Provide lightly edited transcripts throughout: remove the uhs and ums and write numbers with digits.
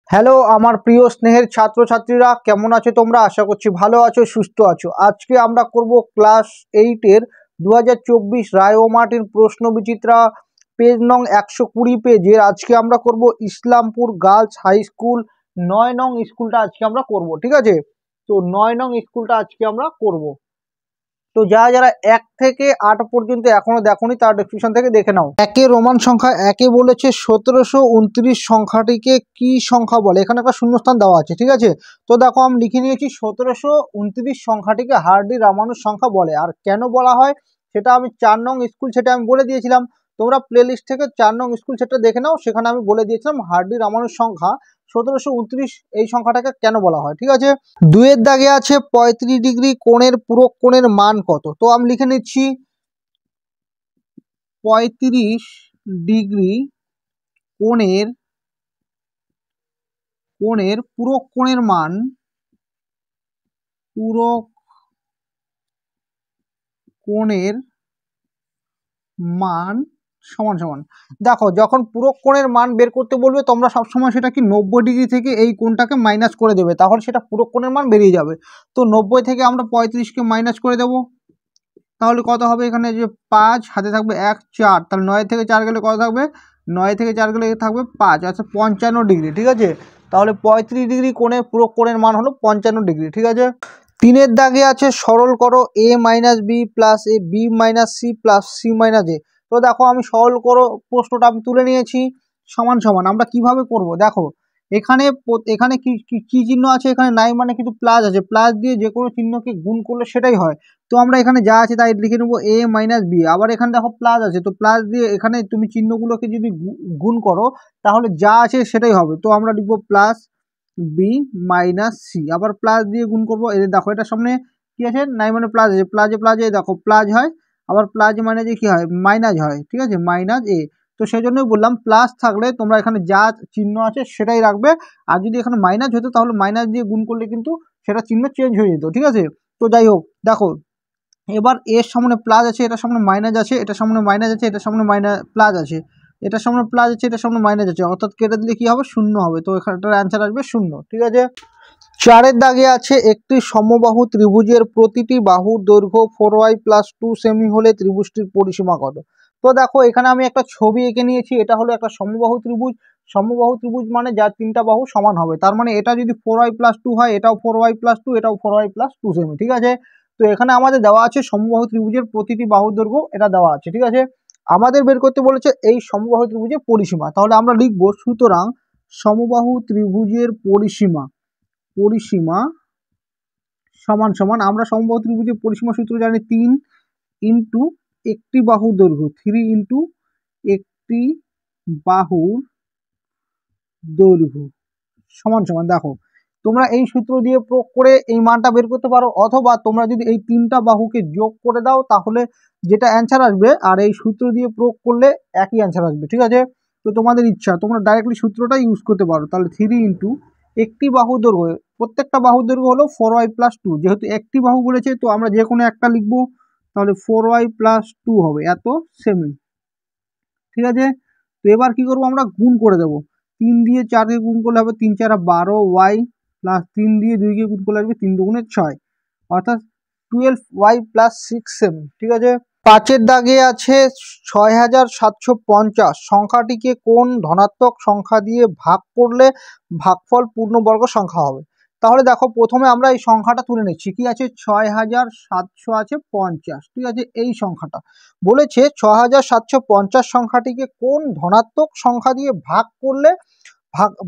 Hello আমার প্রিয় স্নেহের ছাত্রছাত্রীরা, কেমন আছো তোমরা? আশা করছি ভালো আছো, সুস্থ আছো। আজকে আমরা করব ক্লাস 8-এর 2024 রায় ও মার্টিন প্রশ্ন বিচিত্রা পেজ নং 120 পেজের। আজকে আমরা করব ইসলামপুর গার্লস হাই স্কুল 9 নং স্কুলটা আজকে আমরা করব, ঠিক আছে? তো 9 নং স্কুলটা আজকে আমরা করব। তো যারা 1 থেকে 8 পর্যন্ত এখনো দেখোনি তার ডেসক্রিপশন থেকে দেখে নাও। একে রোমান সংখ্যা একে বলেছে 1729 সংখ্যাটিকে কি সংখ্যা বলে? এখানে একটা শূন্যস্থান দেওয়া আছে, ঠিক আছে? তো দেখো আমি লিখে নিয়েছি 1729 সংখ্যাটিকে হার্ডি রামানুজ সংখ্যা বলে। আর কেন বলা হয় সেটা আমি 4 নং স্কুল সেটা আমি বলে দিয়েছিলাম। তোমরা প্লে লিস্ট থেকে 4 নং স্কুল সেটা দেখে নাও, সেখানে আমি বলে দিয়েছিলাম হার্ডি রামানুজ সংখ্যা 1729 এই সংখ্যাটাকে কেন বলা হয়, ঠিক আছে? 2-এর দাগে আছে 35 ডিগ্রি কোণের পূরক কোণের মান কত? তো আমি লিখে নিচ্ছি 35 ডিগ্রি কোণের পূরক কোণের মান সমান সমান। দেখো যখন পূরক কোণের মান বের করতে বলবে তোমরা সবসময় সেটা কি 90 ডিগ্রি থেকে এই কোণটাকে মাইনাস করে দেবে, তাহলে সেটা পূরক কোণের মান বেরিয়ে যাবে। তো 90 থেকে আমরা 35কে মাইনাস করে দেবো, তাহলে কত হবে? এখানে যে 5 হাতে থাকবে 1 4, তাহলে 9 থেকে 4 গেলে কত থাকবে? 9 থেকে 4 গেলে থাকবে 5, আচ্ছা 55 ডিগ্রি, ঠিক আছে? তাহলে 35 ডিগ্রি কোণের পূরক কোণের মান হলো 55 ডিগ্রি, ঠিক আছে? 3-এর দাগে আছে সরল করো a minus B plus A B minus C plus C minus A. তো দেখো আমি সরল করো প্রশ্নটা আমি তুলে নিয়েছি সমান সমান। আমরা কিভাবে করব দেখো, এখানে এখানে কি চিহ্ন আছে? এখানে নাই মানে কিন্তু প্লাস আছে, প্লাস দিয়ে যে কোনো চিহ্নকে গুণ করলে সেটাই হয়। তো আমরা এখানে যা আছে তাই লিখে নেবো a মাইনাস বি। আবার এখানে দেখো প্লাস আছে, তো প্লাস দিয়ে এখানে তুমি চিহ্নগুলোকে যদি গুণ করো তাহলে যা আছে সেটাই হবে। তো আমরা লিখবো প্লাস বি মাইনাস সি, আবার প্লাস দিয়ে গুণ করবো। এদের দেখো এটার সামনে কি আছে? নাই মানে প্লাস আছে, প্লাজে দেখো প্লাস হয়, আবার প্লাস মাইনাসে কি হয়? মাইনাস হয়, ঠিক আছে? Minus A. তো সেই জন্যই বললাম প্লাস থাকলে তোমরা এখানে যা চিহ্ন আছে সেটাই রাখবে, আর যদি এখানে মাইনাস হতো তাহলে মাইনাস দিয়ে গুণ করলে কিন্তু সেটা চিহ্ন চেঞ্জ হয়ে যেত, ঠিক আছে? তো যাই হোক দেখো, এবার এর সামনে প্লাস আছে, এটার সামনে মাইনাস আছে, এটার সামনে মাইনাস আছে, এটার সামনে প্লাস আছে, এটার সামনে প্লাস আছে, এটার সামনে মাইনাস আছে, অর্থাৎ কেটে দিলে কি হবে? শূন্য হবে। তো এখানটার অ্যান্সার আসবে শূন্য, ঠিক আছে? 4-এর দাগে আছে একটি সমবাহু ত্রিভুজের প্রতিটি বাহুর দৈর্ঘ্য 4y + 2 সেমি হলে ত্রিভুজটির পরিসীমা কত? তো দেখো এখানে আমি একটা ছবি এঁকে নিয়েছি, এটা হলো একটা সমবাহু ত্রিভুজ। সমবাহু ত্রিভুজ মানে যার 3টা বাহু সমান হবে, তার মানে এটা যদি 4y + 2 হয়, এটাও 4y + 2, এটাও 4y + 2 সেমি, ঠিক আছে? তো এখানে আমাদের দেওয়া আছে সমবাহু ত্রিভুজের প্রতিটি বাহুর দৈর্ঘ্য, এটা দেওয়া আছে, ঠিক আছে? আমাদের বের করতে বলেছে এই সমবাহু ত্রিভুজের পরিসীমা, তাহলে আমরা লিখবো সুতরাং সমবাহু ত্রিভুজের পরিসীমা সমান সমান, আমরা সমবাহু ত্রিভুজের পরিসীমা সূত্র জানি 3 ইন্টু একটি বাহুর দৈর্ঘ্য, 3 ইন্টু একটি বাহুর দৈর্ঘ্য সমান সমান। দেখো তোমরা এই সূত্র দিয়ে প্রয়োগ করে এই মানটা বের করতে পারো, অথবা তোমরা যদি এই 3টা বাহুকে যোগ করে দাও তাহলে যেটা অ্যান্সার আসবে আর এই সূত্র দিয়ে প্রয়োগ করলে একই অ্যান্সার আসবে, ঠিক আছে? তো তোমাদের ইচ্ছা, তোমরা ডাইরেক্টলি সূত্রটা ইউজ করতে পারো। তাহলে 3 ইন্টু একটি বাহু দৈর্ঘ্য, প্রত্যেকটা বাহু দৈর্ঘ্য হলো 4y + 2, যেহেতু একটি বাহু বলেছে তো আমরা যে কোনো একটা লিখবো, তাহলে 4y + 2 হবে এত সেমি, ঠিক আছে? তো এবার কি করবো? আমরা গুণ করে দেবো। 3 দিয়ে 4কে গুণ করলে হবে 3 4 12y প্লাস 3 দিয়ে 2কে গুণ করলে আসবে 3 2 6, অর্থাৎ 12y + 6 সেমি, ঠিক আছে? 5-এর দাগে আছে 6750 সংখ্যাটিকে কোন ধনাত্মক সংখ্যা দিয়ে ভাগ করলে ভাগফল পূর্ণবর্গ সংখ্যা হবে? তাহলে দেখো প্রথমে আমরা এই সংখ্যাটা তুলে নিচ্ছি, কি আছে? 6750 আছে 50, ঠিক আছে? এই সংখ্যাটা বলেছে 6750 সংখ্যাটিকে কোন ধনাত্মক সংখ্যা দিয়ে ভাগ করলে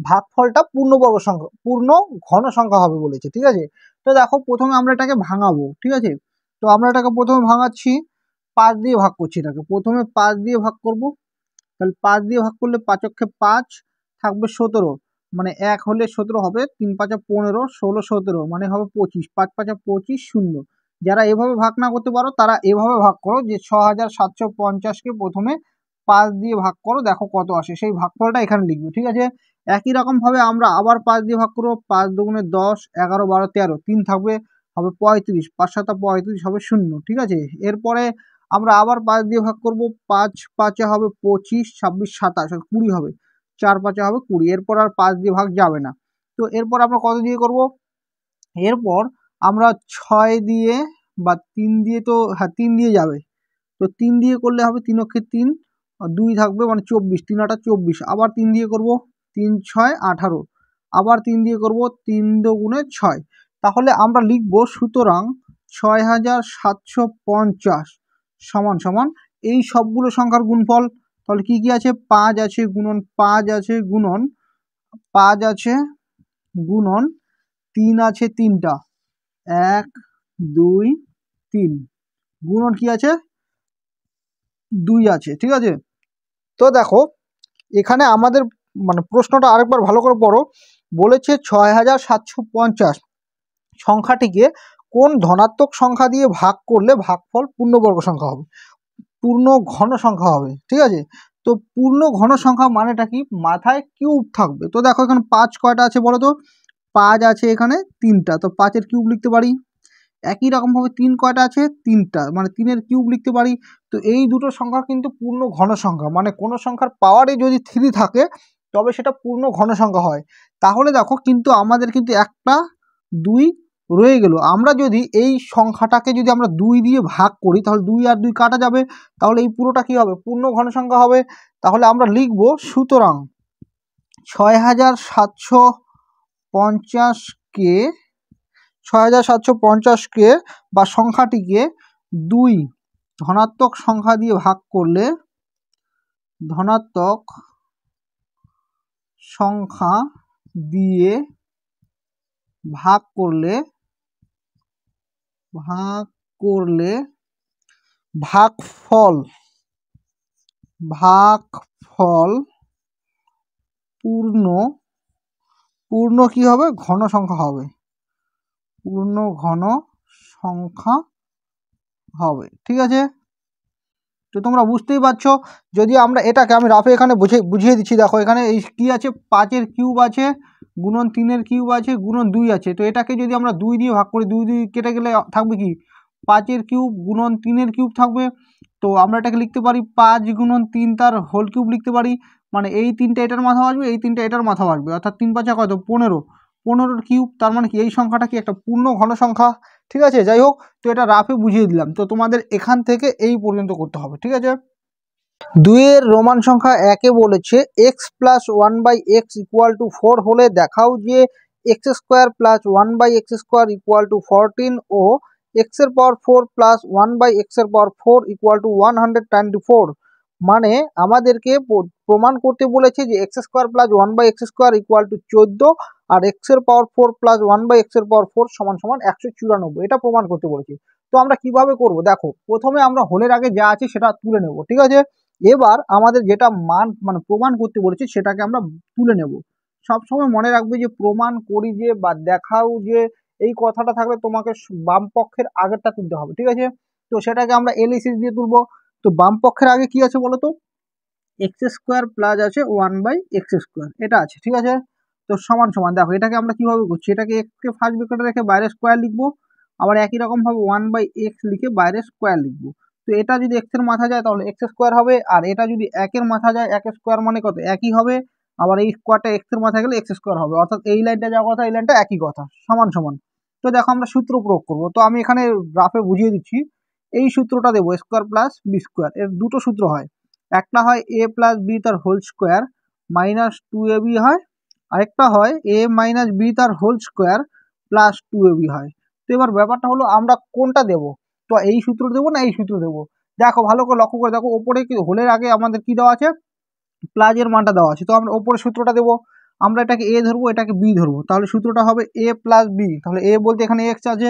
ভাগফলটা পূর্ণবর্গ সংখ্যা, পূর্ণ ঘন সংখ্যা হবে বলেছে, ঠিক আছে? তো দেখো প্রথমে আমরা এটাকে ভাঙাবো, ঠিক আছে? তো আমরা এটাকে প্রথমে ভাঙাচ্ছি, 5 দিয়ে ভাগ করছি এটাকে, প্রথমে 5 দিয়ে ভাগ করব। তাহলে 5 দিয়ে ভাগ করলে 5 অক্ষে 5 থাকবে 17, মানে 1 হলে 17 হবে, 3 5 15, 16 17 মানে হবে 25, 5 5 25 শূন্য। যারা এভাবে ভাগ না করতে পারো তারা এভাবে ভাগ করো, যে 6750কে প্রথমে 5 দিয়ে ভাগ করো, দেখো কত আসে, সেই ভাগফলটা এখানে লিখবে, ঠিক আছে? একই রকম ভাবে আমরা আবার 5 দিয়ে ভাগ করবো, 5 দুগুণে 10, 11 12 13, 3 থাকবে, হবে 35, 5 7 35 হবে শূন্য, ঠিক আছে? এরপরে আমরা আবার 5 দিয়ে ভাগ করব, 5 5 হবে 25, 26 27 20 হবে, 4 5 হবে 20, এরপর আর 5 দিয়ে ভাগ যাবে না। তো এরপর আমরা কত দিয়ে করব? এরপর আমরা 6 দিয়ে বা 3 দিয়ে, তো হ্যাঁ 3 দিয়ে যাবে, তো 3 দিয়ে করলে হবে 3 অক্ষে 3, 2 থাকবে মানে 24, 3 8 24, আবার 3 দিয়ে করব, 3 6 18, আবার 3 দিয়ে করব, 3 দুগুণে 6। তাহলে আমরা লিখব সুতরাং 6750 সমান সমান এই সবগুলো সংখ্যার গুণফল। তাহলে কি কি আছে? 5 আছে গুণন 5 আছে গুণন 5 আছে গুণন 3 আছে 3টা, 1 2 3, গুণন কি আছে? 2 আছে। ঠিক আছে, তো দেখো এখানে আমাদের মানে প্রশ্নটা আরেকবার ভালো করে পড়ো। বলেছে 6750 সংখ্যাটিকে কোন ধনাত্মক সংখ্যা দিয়ে ভাগ করলে ভাগফল পূর্ণবর্গ সংখ্যা হবে, পূর্ণ ঘন সংখ্যা হবে। ঠিক আছে, তো পূর্ণ ঘন সংখ্যা মানেটা কি? মাথায় কিউব থাকবে। তো দেখো এখানে 5 কয়টা আছে বলো তো? 5 আছে এখানে 3টা, তো 5-এর কিউব লিখতে পারি। একই রকমভাবে 3 কয়টা আছে? 3টা, মানে 3-এর কিউব লিখতে পারি। তো এই দুটো সংখ্যা কিন্তু পূর্ণ ঘন সংখ্যা, মানে কোনো সংখ্যার পাওয়ারে যদি 3 থাকে তবে সেটা পূর্ণ ঘন সংখ্যা হয়। তাহলে দেখো কিন্তু আমাদের কিন্তু একটা 2 রয়ে গেল। আমরা যদি এই সংখ্যাটাকে যদি আমরা 2 দিয়ে ভাগ করি তাহলে 2 আর 2 কাটা যাবে, তাহলে এই পুরোটা কি হবে? পূর্ণ ঘন সংখ্যা হবে। তাহলে আমরা লিখব সুতরাং 6750কে 6750কে বা সংখ্যাটিকে 2 ধনাত্মক সংখ্যা দিয়ে ভাগ করলে, ধনাত্মক সংখ্যা দিয়ে ভাগ করলে ভাগফল পূর্ণ কি হবে? ঘন সংখ্যা হবে, পূর্ণ ঘন সংখ্যা হবে। ঠিক আছে, তো তোমরা বুঝতেই পারছো। যদি আমরা এটাকে, আমি রাফে এখানে বুঝিয়ে দিচ্ছি। দেখো এখানে এই কি আছে? 5-এর কিউব আছে গুণন 3-এর কিউব আছে গুণন 2 আছে। তো এটাকে যদি আমরা 2 দিয়ে ভাগ করি, 2 2 কেটে গেলে থাকবে কি? 5-এর কিউব গুণন 3-এর কিউব থাকবে। তো আমরা এটাকে লিখতে পারি 5 গুণন 3 তার হোল কিউব লিখতে পারি। মানে এই 3টা এটার মাথা আসবে, এই 3টা এটার মাথা আসবে, অর্থাৎ 3 5 কত? 15, 15-এর কিউব। তার মানে কি এই সংখ্যাটা কি? একটা পূর্ণ ঘন সংখ্যা। ঠিক আছে, যাই হোক, তো এটা রাফে বুঝিয়ে দিলাম। তো তোমাদের এখান থেকে এই পর্যন্ত করতে হবে। ঠিক আছে, 2-এর রোমান সংখ্যা 1-এ বলেছে x plus 1/x equal to 4 হলে দেখাও যে x square plus 1/x square equal to 14 ও x এর পাওয়ার 4 প্লাস 1/x এর পাওয়ার 4 ইকুয়াল টু 124। মানে আমাদেরকে প্রমাণ করতে বলেছে যে x square plus 1/x square equal to 14 আর x এর পাওয়ার 4 প্লাস 1/x এর পাওয়ার 4 সমান সমান 194। এটা প্রমাণ করতে বলেছে। তো আমরা কিভাবে করব? দেখো প্রথমে আমরা হোলের আগে যা আছে সেটা তুলে নেব। ঠিক আছে, এবার আমাদের যেটা মান মানে প্রমাণ করতে বলেছে সেটাকে আমরা তুলে নেব। সবসময় মনে রাখবে যে প্রমাণ করি যে বা দেখাও যে এই কথাটা থাকলে তোমাকে বাম পক্ষের আগেরটা তুলতে হবে। ঠিক আছে, তো সেটাকে আমরা এলএসএস দিয়ে তুলবো। তো বাম পক্ষের আগে কি আছে বলো তো? এক্স স্কোয়ার প্লাস আছে 1/x স্কোয়ার, এটা আছে। ঠিক আছে, তো সমান সমান দেখো এটাকে আমরা কিভাবে করছি? এটাকে এক্সকে ফার্স্ট ব্র্যাকেটে রেখে বাইরে স্কোয়ার লিখবো, আবার একই রকমভাবে 1/x লিখে বাইরে স্কোয়ার লিখবো। তো এটা যদি এক্স এর মাথা যায় তাহলে এক্স স্কোয়ার হবে, আর এটা যদি 1-এর মাথা যায়, 1 স্কোয়ার মানে কত? একই হবে। আবার এই স্কোয়ারটা এক্স এর মাথা গেলে এক্স স্কোয়ার হবে, অর্থাৎ এই লাইনটা যা কথা এই লাইনটা একই কথা, সমান সমান। তো দেখো আমরা সূত্র প্রয়োগ করবো। তো আমি এখানে গ্রাফে বুঝিয়ে দিচ্ছি। এই সূত্রটা দেবো, স্কোয়ার প্লাস বি স্কোয়ার। এর দুটো সূত্র হয়, একটা হয় এ প্লাস বি তার হোল স্কোয়ার মাইনাস 2ab হয়, আরেকটা হয় এ মাইনাস বি তার হোল স্কোয়ার প্লাস 2ab হয়। তো এবার ব্যাপারটা হলো আমরা কোনটা দেবো? তো এই সূত্র দেবো না এই সূত্র দেবো? দেখো ভালো করে লক্ষ্য করে দেখো, ওপরে কি হোলের আগে আমাদের কি দেওয়া আছে? প্লাসের মানটা দেওয়া আছে। তো আমরা ওপরে সূত্রটা দেবো, আমরা এটাকে এ ধরবো এটাকে বি ধরবো, তাহলে সূত্রটা হবে এ প্লাস বি। তাহলে এ বলতে এখানে এক্স আছে,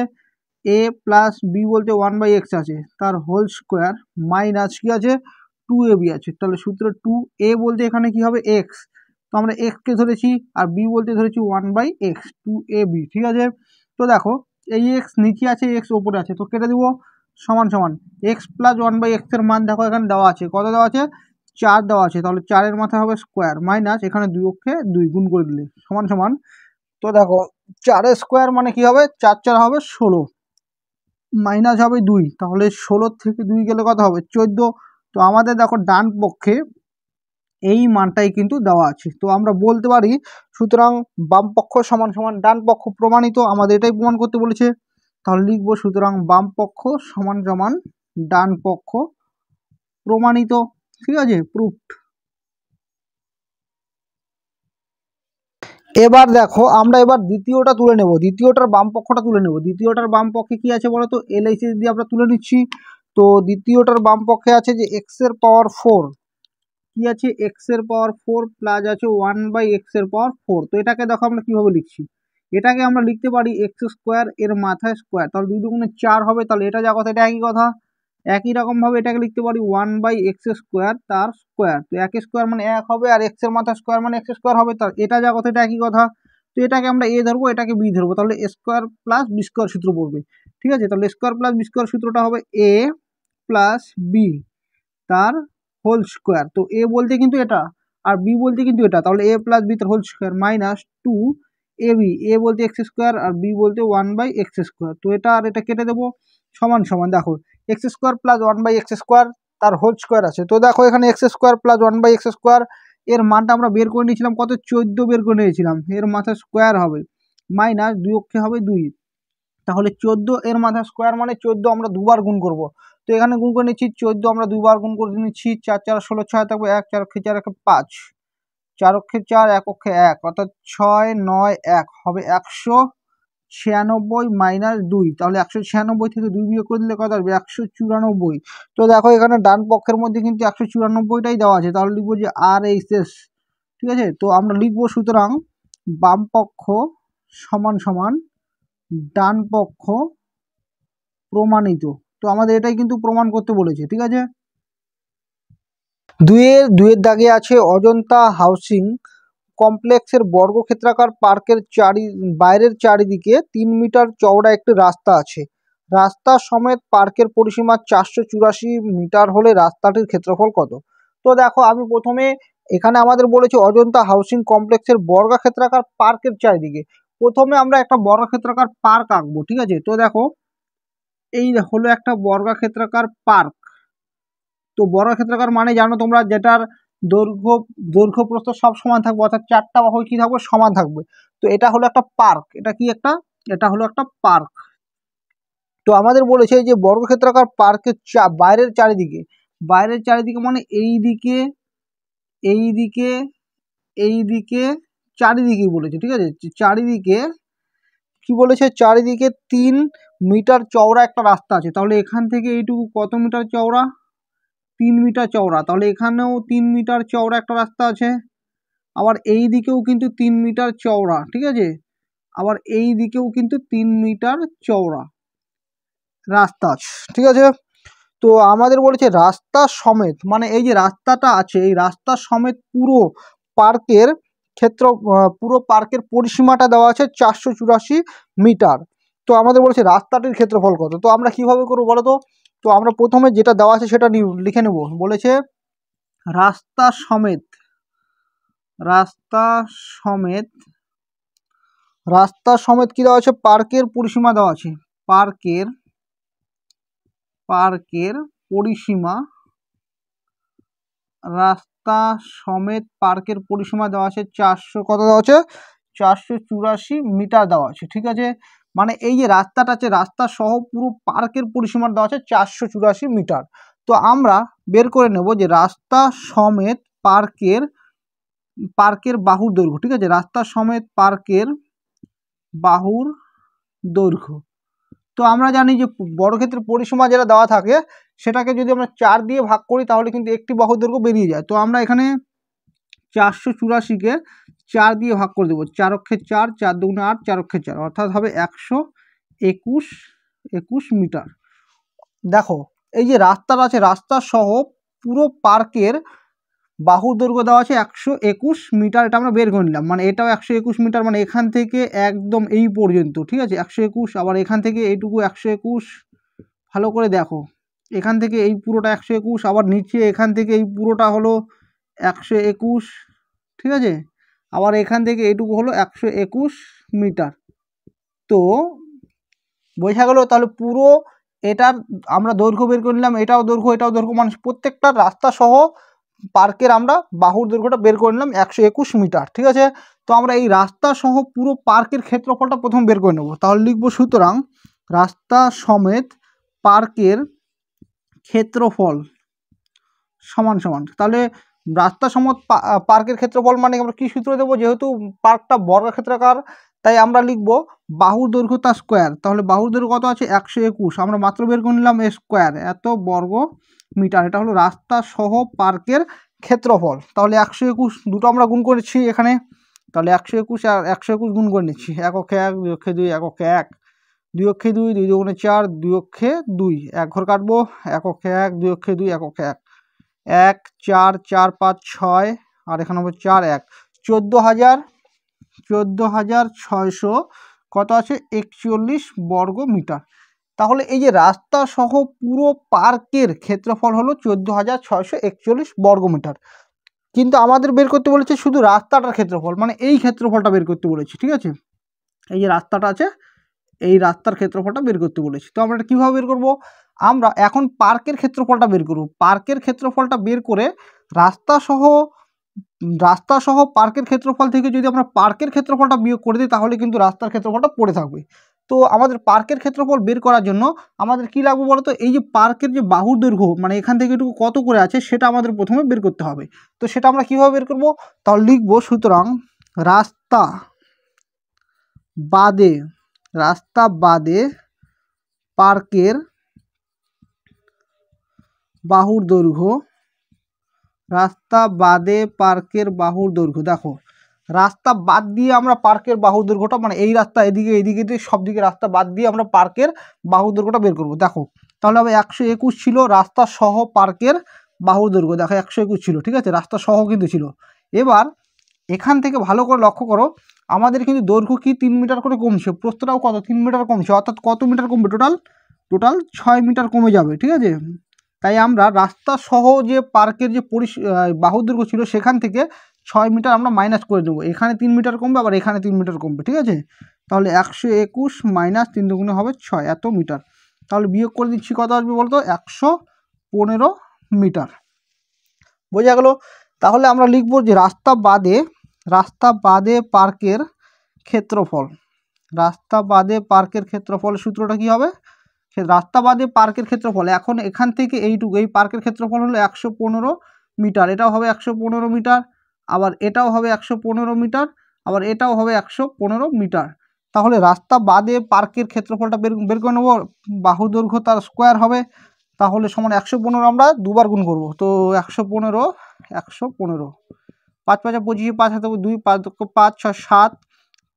এ প্লাস বি বলতে 1/x আছে তার হোল স্কোয়ার মাইনাস কি আছে? 2ab আছে। তাহলে সূত্র 2a বলতে এখানে কি হবে? এক্স। তো আমরা এক্সকে ধরেছি, আর বি বলতে ধরেছি 1/x 2ab। ঠিক আছে, তো দেখো এই এক্স নিচে আছে, এক্স ওপরে আছে, তো কেটে দিব। সমান সমান এক্স প্লাস 1/x এর মান দেখো এখানে দেওয়া আছে, কত দেওয়া আছে? 4 দেওয়া আছে। তাহলে 4-এর মাথায় হবে স্কোয়ার মাইনাস এখানে 2 অক্ষে 2 গুণ করে দিলে সমান সমান। তো দেখো 4-এর স্কোয়ার মানে কি হবে? 4 4 হবে 16, মাইনাস হবে 2, তাহলে 16 থেকে 2 গেলে কত হবে? 14। তো আমাদের দেখো ডান পক্ষে এই মানটাই কিন্তু দেওয়া আছে। তো আমরা বলতে পারি সুতরাং বাম পক্ষ সমান সমান ডান পক্ষ প্রমাণিত, আমাদের এটাই প্রমাণ করতে বলেছে। তাহলে লিখবো সুতরাং বাম পক্ষ সমান সমান ডান পক্ষ প্রমাণিত। ঠিক আছে, প্রুফড। এবার দেখো আমরা এবার দ্বিতীয়টা তুলে নেব, দ্বিতীয়টার বাম পক্ষটা তুলে নেব। দ্বিতীয়টার বাম পক্ষে কি আছে বলো তো, এলআইসি দিয়ে আমরা তুলে নিচ্ছি। তো দ্বিতীয়টার বাম পক্ষে আছে যে এক্স এর পাওয়ার 4, কি আছে এক্স এর পাওয়ার 4 প্লাস আছে 1/x এর পাওয়ার 4। তো এটাকে দেখো আমরা কিভাবে লিখছি, এটাকে আমরা লিখতে পারি এক্স স্কোয়ার এর মাথায় স্কোয়ার, তাহলে 2 দুগুণে 4 হবে। তাহলে এটা যা কথা এটা একই কথা। একই রকমভাবে এটাকে লিখতে পারি 1/x স্কোয়ার তার স্কোয়ার, তো এক স্কোয়ার মানে 1 হবে, আর এক্স এর মাথায় স্কোয়ার মানে এক্স স্কোয়ার হবে। তার এটা যা কথা এটা একই কথা। তো এটাকে আমরা এ ধরবো, এটাকে বি ধরবো, তাহলে এ স্কোয়ার প্লাস বি স্কোয়ার সূত্র পড়বে। ঠিক আছে, তাহলে স্কোয়ার প্লাস বি স্কোয়ার সূত্রটা হবে এ প্লাস বি তার হোল স্কোয়ার। তো এ বলতে কিন্তু এটা আর বি বলতে কিন্তু এটা, তাহলে এ প্লাস বি তার হোল স্কোয়ার মাইনাস 2ab, এ বলতে এক্স স্কোয়ার আর বি বলতে 1/x স্কোয়ার। তো এটা আর এটা কেটে দেবো, সমান সমান দেখো x square plus 1/x square তার হোল স্কোয়ার আছে। তো দেখো এখানে x square plus 1/x square এর মানটা আমরা বের করে নিয়েছিলাম কত, 14 বের করে নিয়েছিলাম, এর মাথায় স্কোয়ার হবে মাইনাস 2 অক্ষে হবে 2, তাহলে 14 এর মাথায় স্কোয়ার মানে 14 আমরা দুবার গুণ করব। তো এখানে গুণ করে নিচ্ছি 14 আমরা দুবার গুণ করে নিচ্ছি, 4 4 16 6 থাকবে 1, 4 অক্ষে 4 1 5, 4 অক্ষে 4 1 অক্ষে 1, অর্থাৎ 6 9 1 হবে 196 মাইনাস 2, তাহলে 196 থেকে 2 বিয়োগ করে দিলে কত আসবে 194। তো দেখো এখানে ডান পক্ষের মধ্যে কিন্তু 194টাই দেওয়া আছে, তাহলে লিখবো যে আর এইচ এস। ঠিক আছে, তো আমরা লিখবো সুতরাং বাম পক্ষ সমান সমান ডান পক্ষ প্রমাণিত। তো আমাদের এটাই কিন্তু প্রমাণ করতে বলেছে। ঠিক আছে, দুইয়ের দাগে আছে অজন্তা হাউসিং কমপ্লেক্সের বর্গক্ষেত্রাকার পার্কের বাইরের চারিদিকে 3 মিটার চওড়া একটি রাস্তা আছে। রাস্তা সমেত পার্কের পরিসীমা 484 মিটার হলে রাস্তাটির ক্ষেত্রফল কত? তো দেখো আমি প্রথমে এখানে আমাদের বলেছে অজন্তা হাউসিং কমপ্লেক্সের বর্গক্ষেত্রাকার পার্কের চারিদিকে, প্রথমে আমরা একটা বর্গক্ষেত্রাকার পার্ক আঁকবো। ঠিক আছে, তো দেখো এই হলো একটা বর্গক্ষেত্রাকার পার্ক। তো বর্গক্ষেত্রাকার মানে জানো তোমরা, যেটার দৈর্ঘ্য প্রস্থ সব সমান থাকবে, অর্থাৎ 4টা বাহু কি থাকবে সমান থাকবে। তো এটা হলো একটা পার্ক, এটা হলো একটা পার্ক। তো আমাদের বলেছে যে বর্গক্ষেত্রাকার পার্কের বাইরের চারিদিকে মানে এইদিকে চারিদিকে বলেছে। ঠিক আছে, চারিদিকে কি বলেছে, চারিদিকে 3 মিটার চওড়া একটা রাস্তা আছে। তাহলে এখান থেকে এইটুকু কত মিটার চওড়া, 3 মিটার চওড়া, তাহলে এখানেও 3 মিটার চওড়া একটা রাস্তা আছে। আবার এই দিকেও কিন্তু 3 মিটার চওড়া। ঠিক আছে, আবার এই দিকেও কিন্তু 3 মিটার চওড়া রাস্তা আছে। ঠিক আছে, তো আমাদের বলেছে রাস্তা সমেত, মানে এই যে রাস্তাটা আছে এই রাস্তা সমেত পুরো পার্কের পরিসীমাটা দেওয়া আছে 484 মিটার। তো আমাদের বলেছে রাস্তাটির ক্ষেত্রফল কত? তো আমরা কিভাবে করবো বলো তো? তো আমরা প্রথমে যেটা দেওয়া আছে সেটা লিখে নেব। বলেছে রাস্তা সমেত কি দেওয়া আছে, পার্কের পরিসীমা দেওয়া আছে, পার্কের পরিসীমা, রাস্তা সমেত পার্কের পরিসীমা দেওয়া আছে 484 মিটার দেওয়া আছে। ঠিক আছে, মানে এই যে রাস্তাটা আছে রাস্তা সহ পুরো পার্কের পরিসীমা দেওয়া আছে 484 মিটার। তো আমরা বের করে নেব যে রাস্তা সমেত পার্কের বাহুর দৈর্ঘ্য। ঠিক আছে, রাস্তা সমেত পার্কের বাহুর দৈর্ঘ্য। তো আমরা জানি যে বর্গক্ষেত্রের পরিসীমা যেটা দেওয়া থাকে সেটাকে যদি আমরা 4 দিয়ে ভাগ করি তাহলে কিন্তু একটি বাহুর দৈর্ঘ্য বেরিয়ে যায়। তো আমরা এখানে 484কে 4 দিয়ে ভাগ করে দেবো, 4 অক্ষে 4, 4 দুগুণে 8, 4 অক্ষে 4, অর্থাৎ হবে 121 মিটার। দেখো এই যে রাস্তাটা আছে রাস্তা সহ পুরো পার্কের বাহুর দৈর্ঘ্য দেওয়া আছে 121 মিটার, এটা আমরা বের করে নিলাম। মানে এটাও 121 মিটার, মানে এখান থেকে একদম এই পর্যন্ত। ঠিক আছে, 121, আবার এখান থেকে এইটুকু 121, ভালো করে দেখো এখান থেকে এই পুরোটা 121, আবার নিচে এখান থেকে এই পুরোটা হলো 121। ঠিক আছে, আবার এখান থেকে এইটুকু হলো 121 মিটার। তো বোঝা গেল, তাহলে পুরো এটার আমরা দৈর্ঘ্য বের করে নিলাম, এটাও দৈর্ঘ্য, মানে প্রত্যেকটা রাস্তা সহ পার্কের আমরা বাহুর দৈর্ঘ্যটা বের করে নিলাম 121 মিটার, ঠিক আছে। তো আমরা এই রাস্তা সহ পুরো পার্কের ক্ষেত্রফলটা প্রথম বের করে নেব। তাহলে লিখব সুতরাং রাস্তা সমেত পার্কের ক্ষেত্রফল সমান সমান, তাহলে রাস্তা সমেত পার্কের ক্ষেত্রফল মানে আমরা কি সূত্র দেবো, যেহেতু পার্কটা বর্গক্ষেত্রাকার তাই আমরা লিখব বাহুর দৈর্ঘ্য তার স্কোয়ার। তাহলে বাহুর দৈর্ঘ্য কত আছে 121, আমরা মাত্র বের করে নিলাম স্কোয়ার, এত বর্গ মিটার। এটা হলো রাস্তা সহ পার্কের ক্ষেত্রফল। তাহলে 121 দুটো আমরা গুণ করেছি এখানে, তাহলে 121 আর 121 গুণ করে নিচ্ছি, 1 অক্ষে 1 2 অক্ষে 2 1 অক্ষে 1 2 অক্ষে 2 2 দুগুণে 4 2 অক্ষে 2 এক ঘর কাটবো, 1 অক্ষে 1 2 অক্ষে 2 1 অক্ষে 1 1 4 4 5 6 আর এখানে হবে 4 1 14,600 কত আছে 41 বর্গ মিটার। তাহলে এই যে রাস্তা সহ পুরো পার্কের ক্ষেত্রফল হলো 14,641 বর্গ মিটার। কিন্তু আমাদের বের করতে বলেছে শুধু রাস্তাটার ক্ষেত্রফল, মানে এই ক্ষেত্রফলটা বের করতে বলেছি, ঠিক আছে। এই যে রাস্তাটা আছে এই রাস্তার ক্ষেত্রফলটা বের করতে বলেছি। তো আমরা এটা কীভাবে বের করব, আমরা এখন পার্কের ক্ষেত্রফলটা বের করব। পার্কের ক্ষেত্রফলটা বের করে রাস্তা সহ পার্কের ক্ষেত্রফল থেকে যদি আমরা পার্কের ক্ষেত্রফলটা বিয়োগ করে দিই তাহলে কিন্তু রাস্তার ক্ষেত্রফলটা পড়ে থাকবে। তো আমাদের পার্কের ক্ষেত্রফল বের করার জন্য আমাদের কী লাগবে বলো তো, এই যে পার্কের যে বাহুর দৈর্ঘ্য মানে এখান থেকে এটুকু কত করে আছে সেটা আমাদের প্রথমে বের করতে হবে। তো সেটা আমরা কীভাবে বের করব, তাহলে লিখব সুতরাং রাস্তা বাদে পার্কের বাহুর দৈর্ঘ্য, রাস্তা বাদে পার্কের বাহুর দৈর্ঘ্য। দেখো রাস্তা বাদ দিয়ে আমরা পার্কের বাহুর দৈর্ঘ্যটা মানে এই রাস্তা এদিকে সব দিকে রাস্তা বাদ দিয়ে আমরা পার্কের বাহুর দৈর্ঘ্যটা বের করব। দেখো তাহলে হবে 121 ছিল রাস্তা সহ পার্কের বাহুর দৈর্ঘ্য, দেখো 121 ছিল, ঠিক আছে, রাস্তা সহ কিন্তু ছিল। এবার এখান থেকে ভালো করে লক্ষ্য করো আমাদের কিন্তু দৈর্ঘ্য কি 3 মিটার করে কমছে, প্রস্থটাও কত 3 মিটার কমছে, অর্থাৎ কত মিটার কমবে, টোটাল 6 মিটার কমে যাবে, ঠিক আছে। তাই আমরা রাস্তা সহ যে পার্কের যে বাহুর দৈর্ঘ্য ছিল সেখান থেকে 6 মিটার আমরা মাইনাস করে দেবো, এখানে 3 মিটার কমবে আবার এখানে 3 মিটার কমবে, ঠিক আছে। তাহলে 121 মাইনাস 3 দুগুণে হবে 6 এত মিটার। তাহলে বিয়োগ করে দিচ্ছি কত আসবে বলতো 115 মিটার, বোঝা গেল। তাহলে আমরা লিখব যে রাস্তা বাদে পার্কের ক্ষেত্রফল, সূত্রটা কি হবে, রাস্তা বাদে পার্কের ক্ষেত্রফল, এখন এখান থেকে এইটুকু এই পার্কের ক্ষেত্রফল হলো 115 মিটার, এটাও হবে 115 মিটার, আবার এটাও হবে 115 মিটার, আবার এটাও হবে 115 মিটার। তাহলে রাস্তা বাদে পার্কের ক্ষেত্রফলটা বের করে নেব, বাহু দৈর্ঘ্য তার স্কোয়ার হবে, তাহলে সমান 115 আমরা দুবার গুণ করব, তো 115 5 5 25 5 হাতে 2 5 5 6 7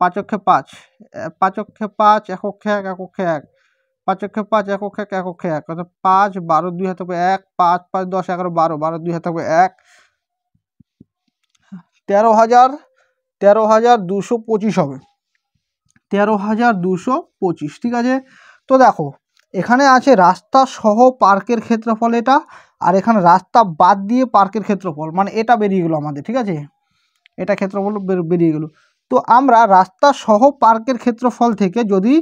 5 অক্ষে 5 5 অক্ষে 5 1 অক্ষে 1 1 অক্ষে 1 5 অক্ষে 5 1 অক্ষে 1 1 অক্ষে 1 অর্থাৎ 5 12 2 হাতে 1 5 5 10 11 12 12 2 হাতে 1 13,225 হবে, 13,225, ঠিক আছে। তো দেখো এখানে আছে রাস্তা সহ পার্কের ক্ষেত্রফল এটা, আর এখানে রাস্তা বাদ দিয়ে পার্কের ক্ষেত্রফল মানে এটা বেরিয়ে গেলো আমাদের, ঠিক আছে, এটা ক্ষেত্রফল বেরিয়ে গেল। তো আমরা রাস্তা সহ পার্কের ক্ষেত্রফল থেকে যদি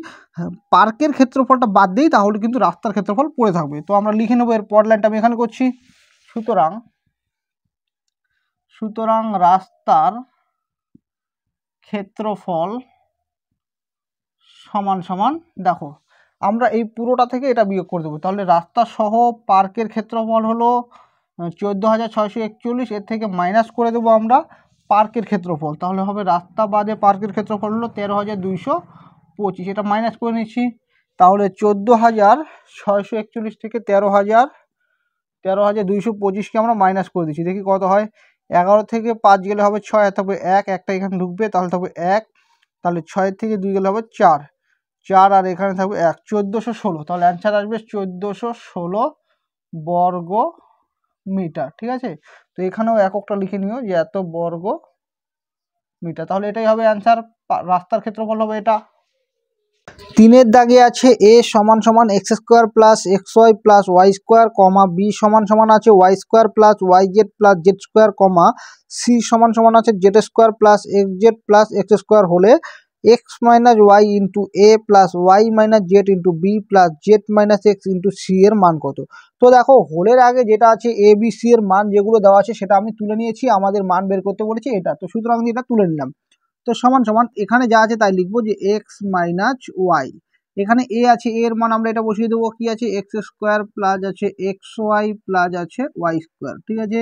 পার্কের ক্ষেত্রফলটা বাদ দিই তাহলে কিন্তু রাস্তার ক্ষেত্রফল পড়ে থাকবে। তো আমরা লিখে নেবো এর পরের লাইনটা আমি এখানে করছি, সুতরাং রাস্তার ক্ষেত্রফল সমান সমান, দেখো আমরা এই পুরোটা থেকে এটা বিয়োগ করে দেবো, তাহলে রাস্তা সহ পার্কের ক্ষেত্রফল হলো 14,641, এর থেকে মাইনাস করে দেবো আমরা পার্কের ক্ষেত্রফল, তাহলে হবে রাস্তা বাদে পার্কের ক্ষেত্রফল হলো 13,225, এটা মাইনাস করে নিচ্ছি, তাহলে 14,641 থেকে 13,225কে আমরা মাইনাস করে দিচ্ছি, দেখি কত হয়, 11 থেকে 5 গেলে হবে 6, থাকবে 1 একটা এখানে ঢুকবে তাহলে থাকবে 1, তাহলে 6 থেকে 2 গেলে হবে 4 আর এখানে থাকবে 1, 1416, তাহলে অ্যান্সার আসবে 1416 বর্গ মিটার, ঠিক আছে। তো এখানেও এককটা লিখে নিও যে এত বর্গ মিটার, তাহলে এটাই হবে অ্যান্সার, রাস্তার ক্ষেত্রফল হবে এটা। 3-এর দাগে আছে a সমান সমান x square plus xy plus Y square কমা b সমান সমান আছে y square plus yz plus Z square কমা c সমান সমান আছে z square plus xz plus x square হলে X minus Y into A plus Y minus Z into B plus Z minus X into C এর মান কত। তো দেখো হোলের আগে যেটা আছে এ বি সি এর মান যেগুলো দেওয়া আছে সেটা আমি তুলে নিয়েছি, আমাদের মান বের করতে বলেছি এটা, তো সুতরাং আমি এটা তুলে নিলাম। তো সমান সমান এখানে যা আছে তাই লিখবো যে এক্স মাইনাস ওয়াই, এখানে এ আছে, এ এর মান আমরা এটা বসিয়ে দেবো, কি আছে এক্স স্কোয়ার প্লাস আছে এক্স ওয়াই প্লাস আছে ওয়াই স্কোয়ার, ঠিক আছে।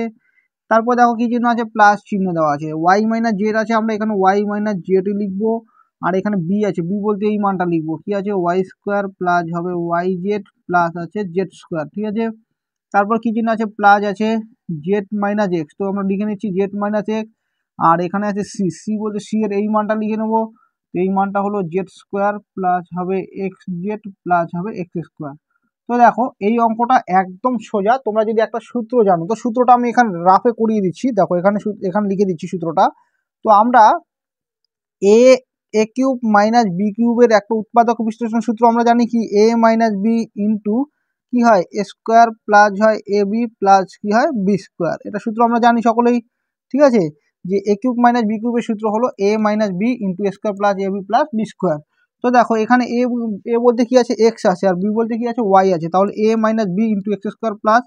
তারপর দেখো কি চিহ্ন আছে, প্লাস চিহ্ন দেওয়া আছে, ওয়াই মাইনাস জেড আছে, আমরা এখানে ওয়াই মাইনাস জেড লিখবো, আর এখানে বি আছে, বি বলতে এই মানটা লিখবো, কি আছে ওয়াই স্কোয়ার প্লাস হবে ওয়াই জেড প্লাস আছে জেড স্কোয়ার, ঠিক আছে। তারপর কি চিহ্ন আছে, প্লাস আছে জেড মাইনাস এক্স, তো আমরা লিখে নিচ্ছি জেড মাইনাস এক্স, আর এখানে আছে সি, সি বলতে সি এর এই মানটা লিখে নেবো, এই মানটা হলো জেড স্কোয়ার প্লাস হবে এক্স জেড প্লাস হবে এক্স স্কোয়ার। তো দেখো এই অঙ্কটা একদম সোজা, তোমরা যদি একটা সূত্র জানো, তো সূত্রটা আমি এখানে রাফে করিয়ে দিচ্ছি, দেখো এখানে এখানে লিখে দিচ্ছি সূত্রটা। তো আমরা এ এ কিউব মাইনাস বি কিউবের একটা উৎপাদক বিশ্লেষণ সূত্র আমরা জানি কি, এ মাইনাস বি ইন্টু কি হয় এ স্কোয়ার প্লাস হয় এ বি প্লাস কি হয় বি স্কোয়ার, এটা সূত্র আমরা জানি সকলেই, ঠিক আছে, যে এ কিউব মাইনাস বি কিউবের সূত্র হলো এ minus B into A square plus A B plus B square. তো দেখো এখানে এ বলতে কি আছে এক্স আছে, আর বি বলতে কি আছে ওয়াই আছে, তাহলে A minus B into X square plus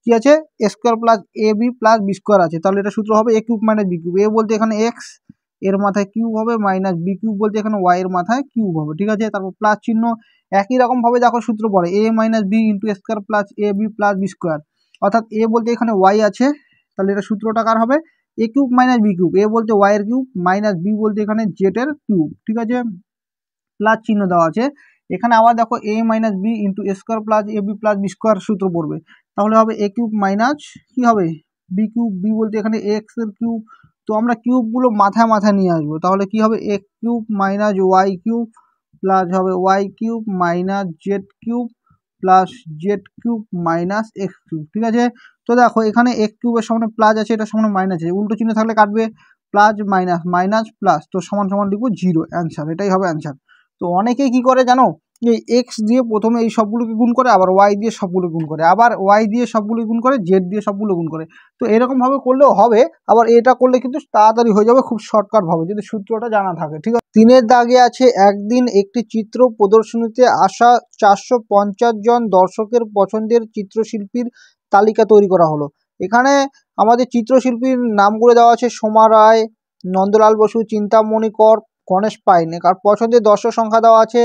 কি আছে A square plus A B plus B square আছে, তাহলে এটা সূত্র হবে A cube minus B cube, A বলতে এখানে এক্স এর মাথায় কিউব হবে, মাইনাস বি কিউব বলতে এখানে ওয়াই এর মাথায় কিউব হবে, ঠিক আছে। তারপর প্লাস চিহ্ন, একই রকম ভাবে দেখো সূত্র পড়ে এ minus B into A square plus A B plus B square, অর্থাৎ এ বলতে এখানে ওয়াই আছে, তাহলে এটা সূত্রটা কার হবে A cube minus B cube, A বলতে ওয়াই এর কিউব মাইনাস বি বলতে এখানে জেড এর কিউব, ঠিক আছে, প্লাস চিহ্ন দেওয়া আছে। এখানে আবার দেখো এ minus B into A square plus A B plus B square সূত্র পড়বে, তাহলে হবে এ কিউব মাইনাস কি হবে বি কিউব, বি বলতে এখানে এক্স এর কিউব, তো আমরা কিউবগুলো মাথায় মাথায় নিয়ে আসবো, তাহলে কি হবে A cube minus Y cube plus হবে Y cube minus Z cube plus Z cube minus X cube, ঠিক আছে। তো দেখো এখানে এক্স কিউবের সামনে প্লাস আছে, এটার সামনে মাইনাস আছে, উল্টো চিহ্ন থাকলে কাটবে, প্লাস মাইনাস মাইনাস প্লাস, তো সমান সমান লিখবো জিরো, অ্যান্সার, এটাই হবে অ্যান্সার। তো অনেকেই কি করে জানো, যে এক্স দিয়ে প্রথমে এই সবগুলোকে গুণ করে, আবার ওয়াই দিয়ে সবগুলো গুণ করে, আবার ওয়াই দিয়ে সবগুলো গুণ করে, জেড দিয়ে সবগুলো গুণ করে, তো এরকমভাবে করলেও হবে, আবার এটা করলে কিন্তু তাড়াতাড়ি হয়ে যাবে খুব শর্টকাটভাবে যদি সূত্রটা জানা থাকে, ঠিক আছে। তিনের দাগে আছে একদিন একটি চিত্র প্রদর্শনীতে আসা 450 জন দর্শকের পছন্দের চিত্রশিল্পীর তালিকা তৈরি করা হলো। এখানে আমাদের চিত্রশিল্পীর নামগুলো দেওয়া আছে সোমা রায়, নন্দলাল বসু, চিন্তামণি কর, গণেশ পাইন, আর পছন্দের দর্শক সংখ্যা দেওয়া আছে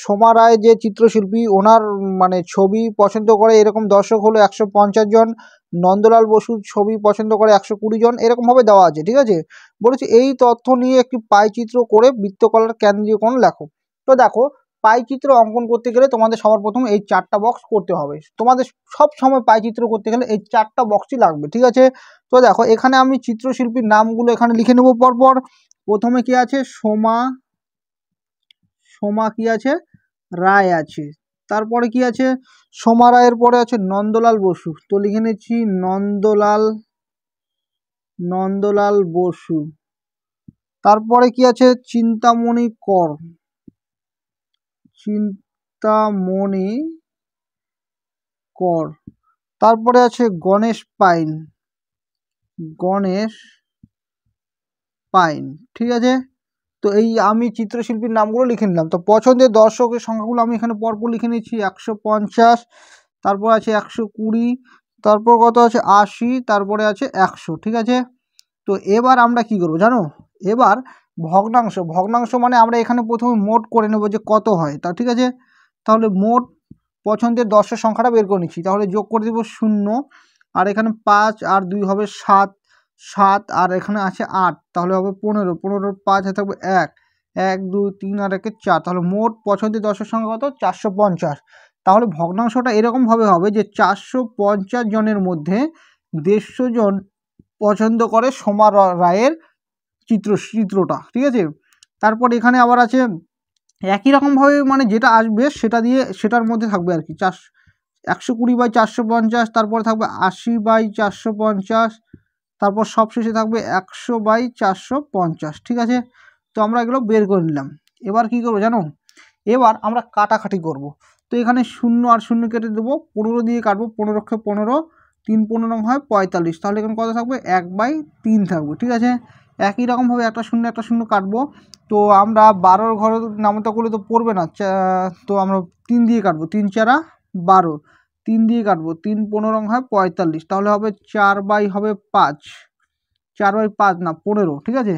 সোমা রায় যে চিত্রশিল্পী ওনার মানে ছবি পছন্দ করে এরকম দর্শক হলো 150 জন, নন্দলাল বসুর ছবি পছন্দ করে 120 জন, এরকমভাবে দেওয়া আছে, ঠিক আছে। বলেছে এই তথ্য নিয়ে একটি পাই চিত্র করে বৃত্তকলার কেন্দ্রীয় কোণ লেখো। তো দেখো পাই চিত্র অঙ্কন করতে গেলে তোমাদের সবার প্রথম এই 4টা বক্স করতে হবে, তোমাদের সব সময় পাই চিত্র করতে গেলে এই 4টা বক্সই লাগবে, ঠিক আছে। তো দেখো এখানে আমি চিত্রশিল্পীর নামগুলো এখানে লিখে নেব পরপর। প্রথমে কি আছে সোমা, সোমা কি আছে রায় আছে, তারপরে কি আছে সোমা রায়ের পরে আছে নন্দলাল বসু, তো লিখে নিচ্ছি নন্দলাল, নন্দলাল বসু। তারপরে কি আছে চিন্তামণি কর, চিন্তামণি কর। তারপরে আছে গণেশ পাইন, গণেশ পাইন, ঠিক আছে। তো এই আমি চিত্রশিল্পীর নামগুলো লিখে নিলাম। তো পছন্দের দর্শকের সংখ্যাগুলো আমি এখানে পরপর লিখে নিচ্ছি 150, তারপর আছে 120, তারপর কত আছে 80, তারপরে আছে 100, ঠিক আছে। তো এবার আমরা কি করব জানো, এবার ভগ্নাংশ, ভগ্নাংশ মানে আমরা এখানে প্রথমে মোট করে নেব যে কত হয় তা, ঠিক আছে। তাহলে মোট পছন্দের দর্শক সংখ্যাটা বের করে নিচ্ছি, তাহলে যোগ করে দেবো 0, আর এখানে 5 আর 2 হবে 7, 7 আর এখানে আছে 8, তাহলে হবে 15, 15 5 থাকবে 1, 1 2 3 আর 1 4, তাহলে মোট পছন্দের দর্শক সংখ্যা কত 450। তাহলে ভগ্নাংশটা এরকমভাবে হবে যে 450 জনের মধ্যে 150 জন পছন্দ করে সোমা রায়ের চিত্রটা, ঠিক আছে। তারপর এখানে আবার আছে একই রকমভাবে মানে যেটা আসবে সেটা দিয়ে সেটার মধ্যে থাকবে আর কি 120/450, তারপরে থাকবে 80/450, তারপর সবশেষে থাকবে 100/450, ঠিক আছে। তো আমরা এগুলো বের করে নিলাম। এবার কি করবো জানো, এবার আমরা কাটাকাটি করব। তো এখানে 0 আর 0 কেটে দেবো, 15 দিয়ে কাটবো, 15 × 15 3 × 15 হয় 45, তাহলে এখানে কত থাকবে 1/3 থাকবে। ঠিক আছে, একই রকমভাবে একটা শূন্য কাটবো। তো আমরা 12 ঘরের নামতা করলে তো পড়বে না, তো আমরা 3 দিয়ে কাটবো, 3 × 4 = 12, 3 দিয়ে কাটবো, 3 × 15 হয় 45, তাহলে হবে 4/5, 4/5 না 15। ঠিক আছে,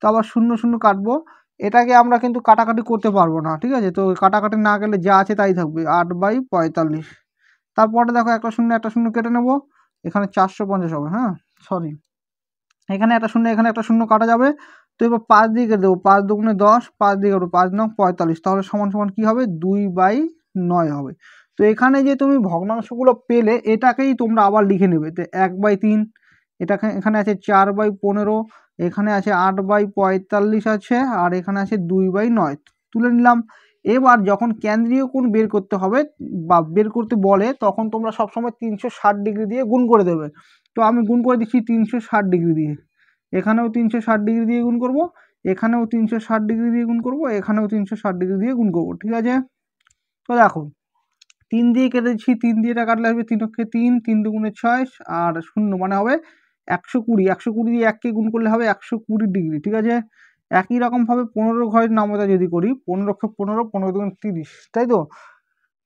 তো আবার শূন্য কাটবো। এটাকে আমরা কিন্তু কাটাকাটি করতে পারবো না। ঠিক আছে, তো কাটাকাটি না গেলে যা আছে তাই থাকবে, 8/45। তারপরে দেখো একটা শূন্য কেটে নেবো, এখানে 450 হবে। হ্যাঁ, সরি, এখানে একটা শূন্য কাটা যাবে। তো এবার 5 দিয়ে কেটে দেবো, 5 দুগুণে 10, 5 দিয়ে কাটবো, 5 9 45, তাহলে সমান সমান কী হবে 2/9 হবে। তো এখানে যে তুমি ভগ্নাংশগুলো পেলে এটাকেই তোমরা আবার লিখে নেবে। তো 1/3, এখানে আছে 4/15, এখানে আছে 8/45 আছে, আর এখানে আছে 2/9 তুলে নিলাম। এবার যখন কেন্দ্রীয় কোণ বের করতে হবে বা বের করতে বলে, তখন তোমরা সবসময় 360 ডিগ্রি দিয়ে গুণ করে দেবে। তো আমি গুণ করে দিচ্ছি 360 ডিগ্রি দিয়ে, এখানেও 360 ডিগ্রি দিয়ে গুণ করব, এখানেও 360 ডিগ্রি দিয়ে গুণ করব, এখানেও 360 ডিগ্রি দিয়ে গুণ করব। ঠিক আছে, তো দেখো 3 দিয়ে কেটেছি, 3 দিয়ে এটা কাটলে আসবে 3 অক্ষে 3, 3 দুগুণে 6, আর শূন্য মানে হবে 120, 120 দিয়ে 1কে গুণ করলে হবে 120 ডিগ্রি। ঠিক আছে, একই রকমভাবে 15 ঘরের নামতা যদি করি, 15 অক্ষে 15, 15 দুগুণে 30, তাই তো?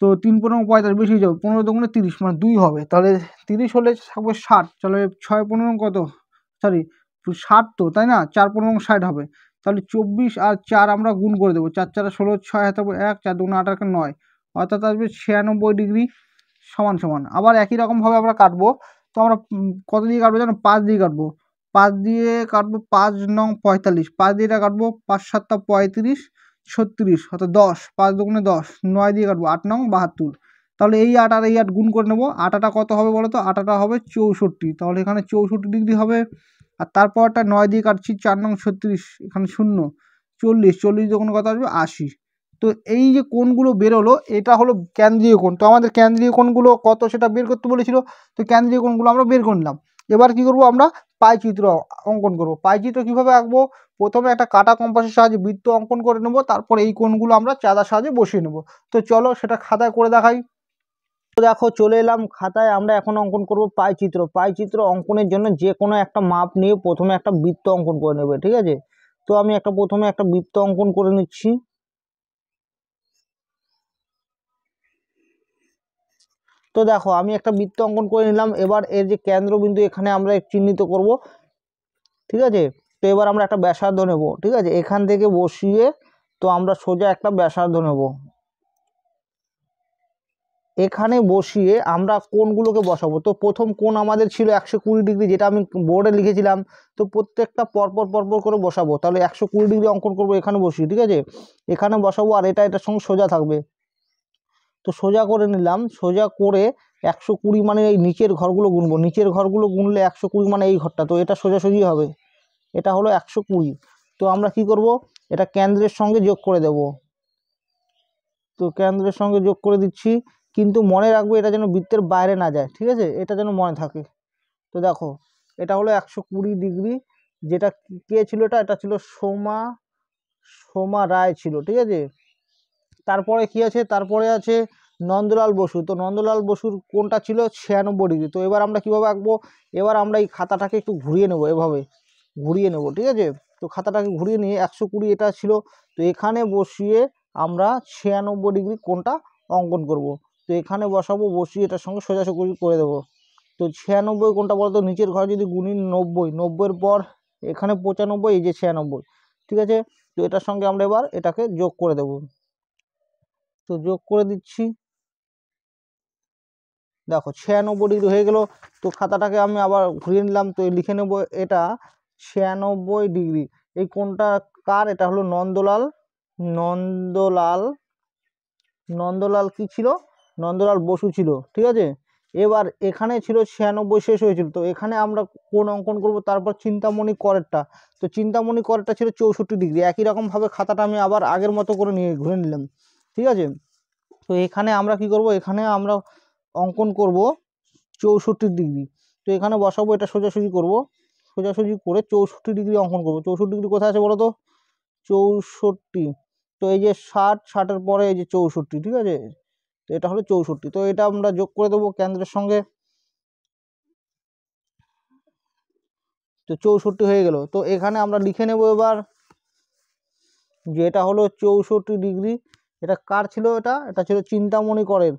তো 3 × 15 45, বেশি হয়ে যাবে, 15 দুগুণে 30 মানে 2 হবে, তাহলে 30 হলে থাকবে 60, তাহলে 6 15 কত, সরি 60, তো তাই না, 4 15 60 হবে, তাহলে 24 আর 4 আমরা গুণ করে দেবো, 4 4 16, 6 হাতে 1, 4 2 8 9, অর্থাৎ আসবে 96 ডিগ্রি সমান সমান। আবার একই রকমভাবে আমরা কাটবো। তো আমরা কত দিয়ে কাটবো জানো, 5 দিয়ে কাটবো, 5 দিয়ে কাটবো, 5 9 45, 5 দিয়ে এটা কাটবো, 5 7 35, 36, অর্থাৎ 10, 5 দুগুণে 10, 9 দিয়ে কাটবো, 8 9 72, তাহলে এই 8 আর এই 8 গুণ করে নেবো, 8টা কত হবে বলো তো, 8টা হবে 64, তাহলে এখানে 64 ডিগ্রি হবে। আর তারপরটা 9 দিয়ে কাটছি, 4 9 36, এখানে শূন্য, 40, 40 যখন কত আসবে 80। তো এই যে কোণগুলো বেরোলো এটা হলো কেন্দ্রীয় কোণ। তো আমাদের কেন্দ্রীয় কোণগুলো কত সেটা বের করতে বলেছিল, তো কেন্দ্রীয় কোণগুলো আমরা বের করে নিলাম। এবার কি করব, আমরা পাইচিত্র অঙ্কন করব। পাইচিত্র কিভাবে আঁকবো, প্রথমে একটা কাটা কম্পাসের সাহায্যে বৃত্ত অঙ্কন করে নেব, তারপর এই কোণগুলো আমরা চাঁদার সাহায্যে বসিয়ে নেব। তো চলো সেটা খাতায় করে দেখাই। তো দেখো চলে এলাম খাতায়, আমরা এখন অঙ্কন করব পাইচিত্র। পাইচিত্র অঙ্কনের জন্য যে কোনো একটা মাপ নিয়ে প্রথমে একটা বৃত্ত অঙ্কন করে নেবে। ঠিক আছে, তো আমি প্রথমে একটা বৃত্ত অঙ্কন করে নিচ্ছি। তো দেখো আমি একটা বৃত্ত অঙ্কন করে নিলাম। এবার এর যে কেন্দ্রবিন্দু এখানে আমরা চিহ্নিত করব। ঠিক আছে, তো এবার আমরা একটা ব্যাসার্ধ নেব। ঠিক আছে, এখান থেকে বসিয়ে তো আমরা সোজা একটা ব্যাসার্ধ নেব। এখানে বসিয়ে আমরা কোণগুলোকে বসাবো। তো প্রথম কোণ আমাদের ছিল 120 ডিগ্রি, যেটা আমি বোর্ডে লিখেছিলাম। তো প্রত্যেকটা পরপর করে বসাবো, তাহলে 120 ডিগ্রি অঙ্কন করবো এখানে বসিয়ে। ঠিক আছে, এখানে বসাবো, আর এটার সঙ্গে সোজা থাকবে। তো সোজা করে নিলাম, সোজা করে 120 মানে এই নিচের ঘরগুলো গুনবো, নিচের ঘরগুলো গুনলে 120 মানে এই ঘরটা, তো এটা সোজাসুজি হবে, এটা হলো 120। তো আমরা কি করব, এটা কেন্দ্রের সঙ্গে যোগ করে দেব। তো কেন্দ্রের সঙ্গে যোগ করে দিচ্ছি, কিন্তু মনে রাখবো এটা যেন বৃত্তের বাইরে না যায়। ঠিক আছে, এটা যেন মনে থাকে। তো দেখো এটা হলো 120 ডিগ্রি, যেটা কে ছিল, এটা ছিল সোমা রায় ছিল। ঠিক আছে, তারপরে কি আছে, তারপরে আছে নন্দলাল বসু। তো নন্দলাল বসুর কোনটা ছিল 96 ডিগ্রি। তো এবার আমরা কিভাবে আঁকবো, এবার আমরা এই খাতাটাকে একটু ঘুরিয়ে নেব, এভাবে ঘুরিয়ে নেব। ঠিক আছে, তো খাতাটাকে ঘুরিয়ে নিয়ে 120 এটা ছিল, তো এখানে বসিয়ে আমরা 96 ডিগ্রি কোনটা অঙ্কন করব। তো এখানে বসাবো, বসিয়ে এটার সঙ্গে সোজাসুজি করে দেবো। তো 96 কোনটা বলতো, নিচের ঘরে যদি গুনি 90, 90-এর পর এখানে 95, এই যে 96। ঠিক আছে, তো এটার সঙ্গে আমরা এবার এটাকে যোগ করে দেব। তো যোগ করে দিচ্ছি, দেখো 96 ডিগ্রি হয়ে গেল। তো খাতাটাকে আমি আবার ঘুরিয়ে নিলাম, তো লিখে নেব এটা 96 ডিগ্রি। এই কোণটা কার, এটা হলো নন্দলাল। নন্দলাল নন্দলাল কি ছিল, নন্দলাল বসু ছিল। ঠিক আছে, এবার এখানে ছিল 96 শেষ হয়েছিল, তো এখানে আমরা কোণ অঙ্কন করব। তারপর চিন্তামণি করেরটা, তো চিন্তামণি করেরটা ছিল 64 ডিগ্রি। একই রকমভাবে খাতাটা আমি আবার আগের মতো করে নিয়ে ঘুরে নিলাম। ঠিক আছে, তো এখানে আমরা কি করব, এখানে আমরা অঙ্কন করব 64 ডিগ্রি। তো এখানে বসাবো, এটা সোজাসুজি করব, সোজাসুজি করে 64 ডিগ্রি অঙ্কন করব। 64 ডিগ্রি কোথায় আছে বলো তো, 64, তো এই যে 60, 60-এর পরে এই যে 64। ঠিক আছে, তো এটা হলো 64। তো এটা আমরা যোগ করে দেবো কেন্দ্রের সঙ্গে। তো 64 হয়ে গেল। তো এখানে আমরা লিখে নেব এবার যে এটা হলো 64 ডিগ্রি। এটা কার ছিল? এটা ছিল চিন্তামণি করের,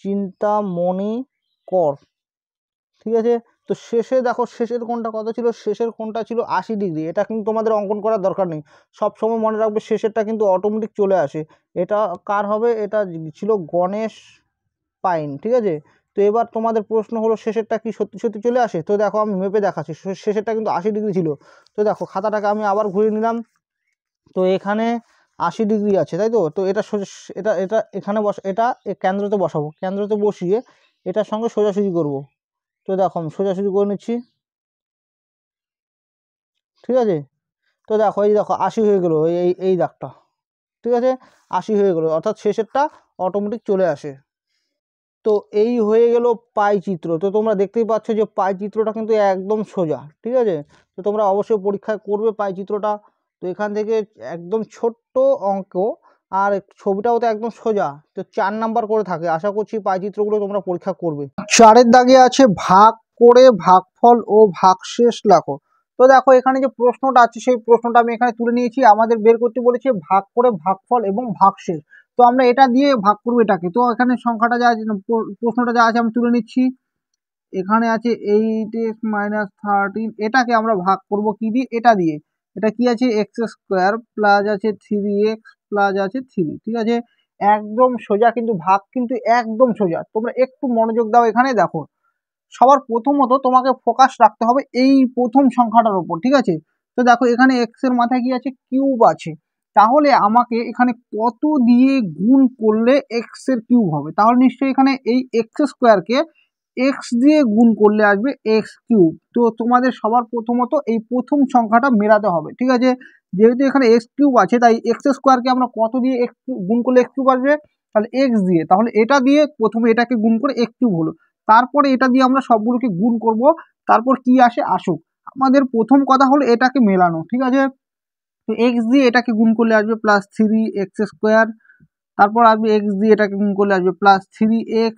চিন্তামণি কর, ঠিক আছে। তো শেষে দেখো শেষের কোণটা কত ছিল? শেষের কোণটা ছিল 80 ডিগ্রি। এটা কিন্তু তোমাদের অঙ্কন করার দরকার নেই, সবসময় মনে রাখবে শেষেরটা কিন্তু অটোমেটিক চলে আসে। এটা কার হবে? এটা ছিল গণেশ পাইন, ঠিক আছে। তো এবার তোমাদের প্রশ্ন হলো শেষেরটা কি সত্যি সত্যি চলে আসে? তো দেখো আমি মেপে দেখাচ্ছি, শেষেরটা কিন্তু 80 ডিগ্রি ছিল। তো দেখো খাতাটাকে আমি আবার ঘুরিয়ে নিলাম, তো এখানে 80 ডিগ্রি আছে, তাই তো। তো এটা এটা এটা এখানে এটা কেন্দ্রতে বসাবো, কেন্দ্রতে বসিয়ে এটার সঙ্গে সোজাসুজি করব। তো দেখো আমি সোজাসুজি করে নিচ্ছি, ঠিক আছে। তো দেখো এই দেখো 80 হয়ে গেল, এই এই দাগটা, ঠিক আছে, 80 হয়ে গেল, অর্থাৎ শেষেরটা অটোমেটিক চলে আসে। তো এই হয়ে গেল পাই চিত্র। তো তোমরা দেখতেই পাচ্ছ যে পাই চিত্রটা কিন্তু একদম সোজা, ঠিক আছে। তো তোমরা অবশ্যই পরীক্ষায় করবে পাই চিত্রটা। তো এখান থেকে একদম ছোট্ট অঙ্ক, আর ছবিটাও তো একদম সোজা, তো 4 নাম্বার করে থাকে। আশা করছি পাই চিত্রগুলো তোমরা পরীক্ষা করবে। 4-এর দাগে আছে ভাগ করে ভাগফল ও ভাগশেষ লেখো। তো দেখো এখানে যে প্রশ্নটা আছে সেই প্রশ্নটা আমি এখানে তুলে নিয়েছি। আমাদের বের করতে বলেছে ভাগ করে ভাগফল এবং ভাগশেষ। তো আমরা এটা দিয়ে ভাগ করবো এটাকে। তো এখানে সংখ্যাটা যা আছে, প্রশ্নটা যা আছে আমি তুলে নিচ্ছি। এখানে আছে 8x - 13, এটাকে আমরা ভাগ করব কি দিয়ে? এটা দিয়ে। এটা কি আছে? এক্স স্কোয়ার প্লাস আছে 3x প্লাস আছে 3, ঠিক আছে। একদম সোজা, কিন্তু ভাগ কিন্তু একদম সোজা। তোমরা একটু মনোযোগ দাও, এখানে দেখো সবার প্রথমত তোমাকে ফোকাস রাখতে হবে এই প্রথম সংখ্যাটার উপর, ঠিক আছে। তো দেখো এখানে এক্স এর মাথায় কি আছে? কিউব আছে। তাহলে আমাকে এখানে কত দিয়ে গুণ করলে এক্স এর কিউব হবে? তাহলে নিশ্চয়ই এখানে এই এক্স স্কোয়ারকে এক্স দিয়ে গুণ করলে আসবে এক্স কিউব। তো তোমাদের সবার প্রথমত এই প্রথম সংখ্যাটা মেলাতে হবে, ঠিক আছে। যেহেতু এখানে এক্স কিউব আছে, তাই এক্স স্কোয়ারকে আমরা কত দিয়ে এক্স গুণ করলে এক্স কিউব আসবে? তাহলে এক্স দিয়ে। তাহলে এটা দিয়ে প্রথমে এটাকে গুণ করে এক্স কিউব হলো, তারপরে এটা দিয়ে আমরা সবগুলোকে গুণ করব, তারপর কি আসে আসুক। আমাদের প্রথম কথা হলো এটাকে মেলানো, ঠিক আছে। তো এক্স দিয়ে এটাকে গুণ করলে আসবে +3x²। তারপর আসবে এক্স দিয়ে এটাকে গুণ করলে আসবে +3x।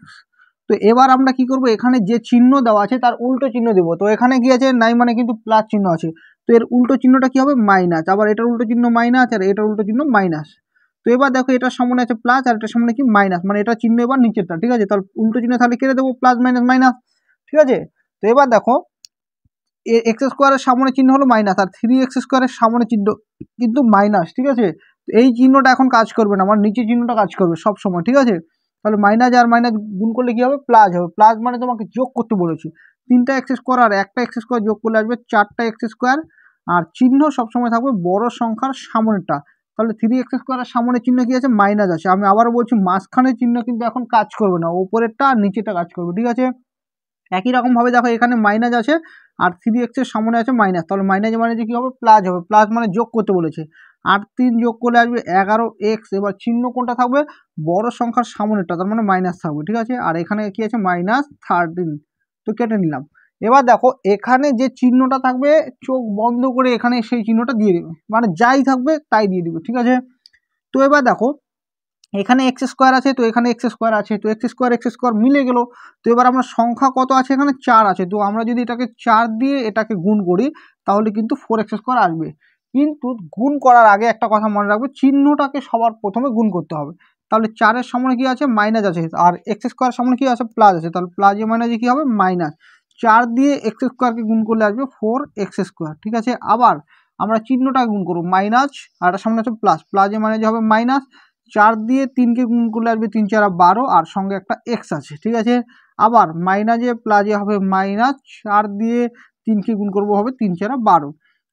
তো এবার আমরা কি করব? এখানে যে চিহ্ন দেওয়া আছে তার উল্টো চিহ্ন দেবো। তো এখানে কি আছে? নাই মানে কিন্তু প্লাস চিহ্ন আছে, তো এর উল্টো চিহ্নটা কি হবে? মাইনাস। আবার এটার উল্টো চিহ্ন মাইনাস, আর এটার উল্টো চিহ্ন মাইনাস। তো এবার দেখো এটার সামনে আছে প্লাস, আর এটার সামনে কি? মাইনাস, মানে এটা চিহ্ন এবার নিচেরটা, ঠিক আছে। তাহলে উল্টো চিহ্ন তাহলে কেটে দেবো, প্লাস মাইনাস মাইনাস, ঠিক আছে। তো এবার দেখো এক্স স্কোয়ারের সামনে চিহ্ন হলো মাইনাস, আর 3x² সামনে চিহ্ন কিন্তু মাইনাস, ঠিক আছে। তো এই চিহ্নটা এখন কাজ করবে না, আমার নিচের চিহ্নটা কাজ করবে সব সময়, ঠিক আছে। তাহলে মাইনাস আর মাইনাস গুণ করলে কি হবে? প্লাস হবে। প্লাস মানে তোমাকে যোগ করতে বলেছি, 3টা x² আর একটা x² যোগ করলে আসবে 4টা x²। আর চিহ্ন সবসময় থাকবে বড় সংখ্যার সামনেটা। তাহলে 3x² এর সামনে চিহ্ন কি আছে? মাইনাস আছে। আমি আবারও বলছি মাঝখানের চিহ্ন কিন্তু এখন কাজ করবে না, ওপরেরটা আর নিচেটা কাজ করবে, ঠিক আছে। একই রকম ভাবে দেখো এখানে মাইনাস আছে, আর 3x এর সামনে আছে মাইনাস, তাহলে মাইনাসে মাইনাসে কি হবে? প্লাস হবে। প্লাস মানে যোগ করতে বলেছে, 8 3 যোগ করলে আসবে 11x। এবার চিহ্ন কোনটা থাকবে? বড় সংখ্যার সামনেটা, তার মানে মাইনাস থাকবে, ঠিক আছে। আর এখানে কি আছে? -13। তো কেটে নিলাম। এবার দেখো এখানে যে চিহ্নটা থাকবে চোখ বন্ধ করে এখানে সেই চিহ্নটা দিয়ে দেবে, মানে যাই থাকবে তাই দিয়ে দিবে, ঠিক আছে। তো এবার দেখো এখানে x² আছে, তো এখানে x² আছে, তো x² মিলে গেল। তো এবার আমরা সংখ্যা কত আছে? এখানে 4 আছে। তো আমরা যদি এটাকে 4 দিয়ে এটাকে গুণ করি তাহলে কিন্তু 4x² আসবে। কিন্তু গুণ করার আগে একটা কথা মনে রাখবে, চিহ্নটাকে সবার প্রথমে গুণ করতে হবে। তাহলে 4-এর সামনে কি আছে? মাইনাস আছে, আর x² সামনে কি আছে? প্লাস আছে। তাহলে প্লাসে মাইনাসে কি হবে? মাইনাস। 4 দিয়ে x² গুণ করলে আসবে 4x², ঠিক আছে। আবার আমরা চিহ্নটাকে গুণ করবো, মাইনাস আর এটার সামনে আছে প্লাস, প্লাসে মাইনাসে হবে মাইনাস। 4 দিয়ে 3কে গুণ করলে আসবে 3 4 12, আর সঙ্গে একটা এক্স আছে, ঠিক আছে। আবার মাইনাসে প্লাসে হবে মাইনাস, 4 দিয়ে 3কে গুণ করবো হবে 3 4 12।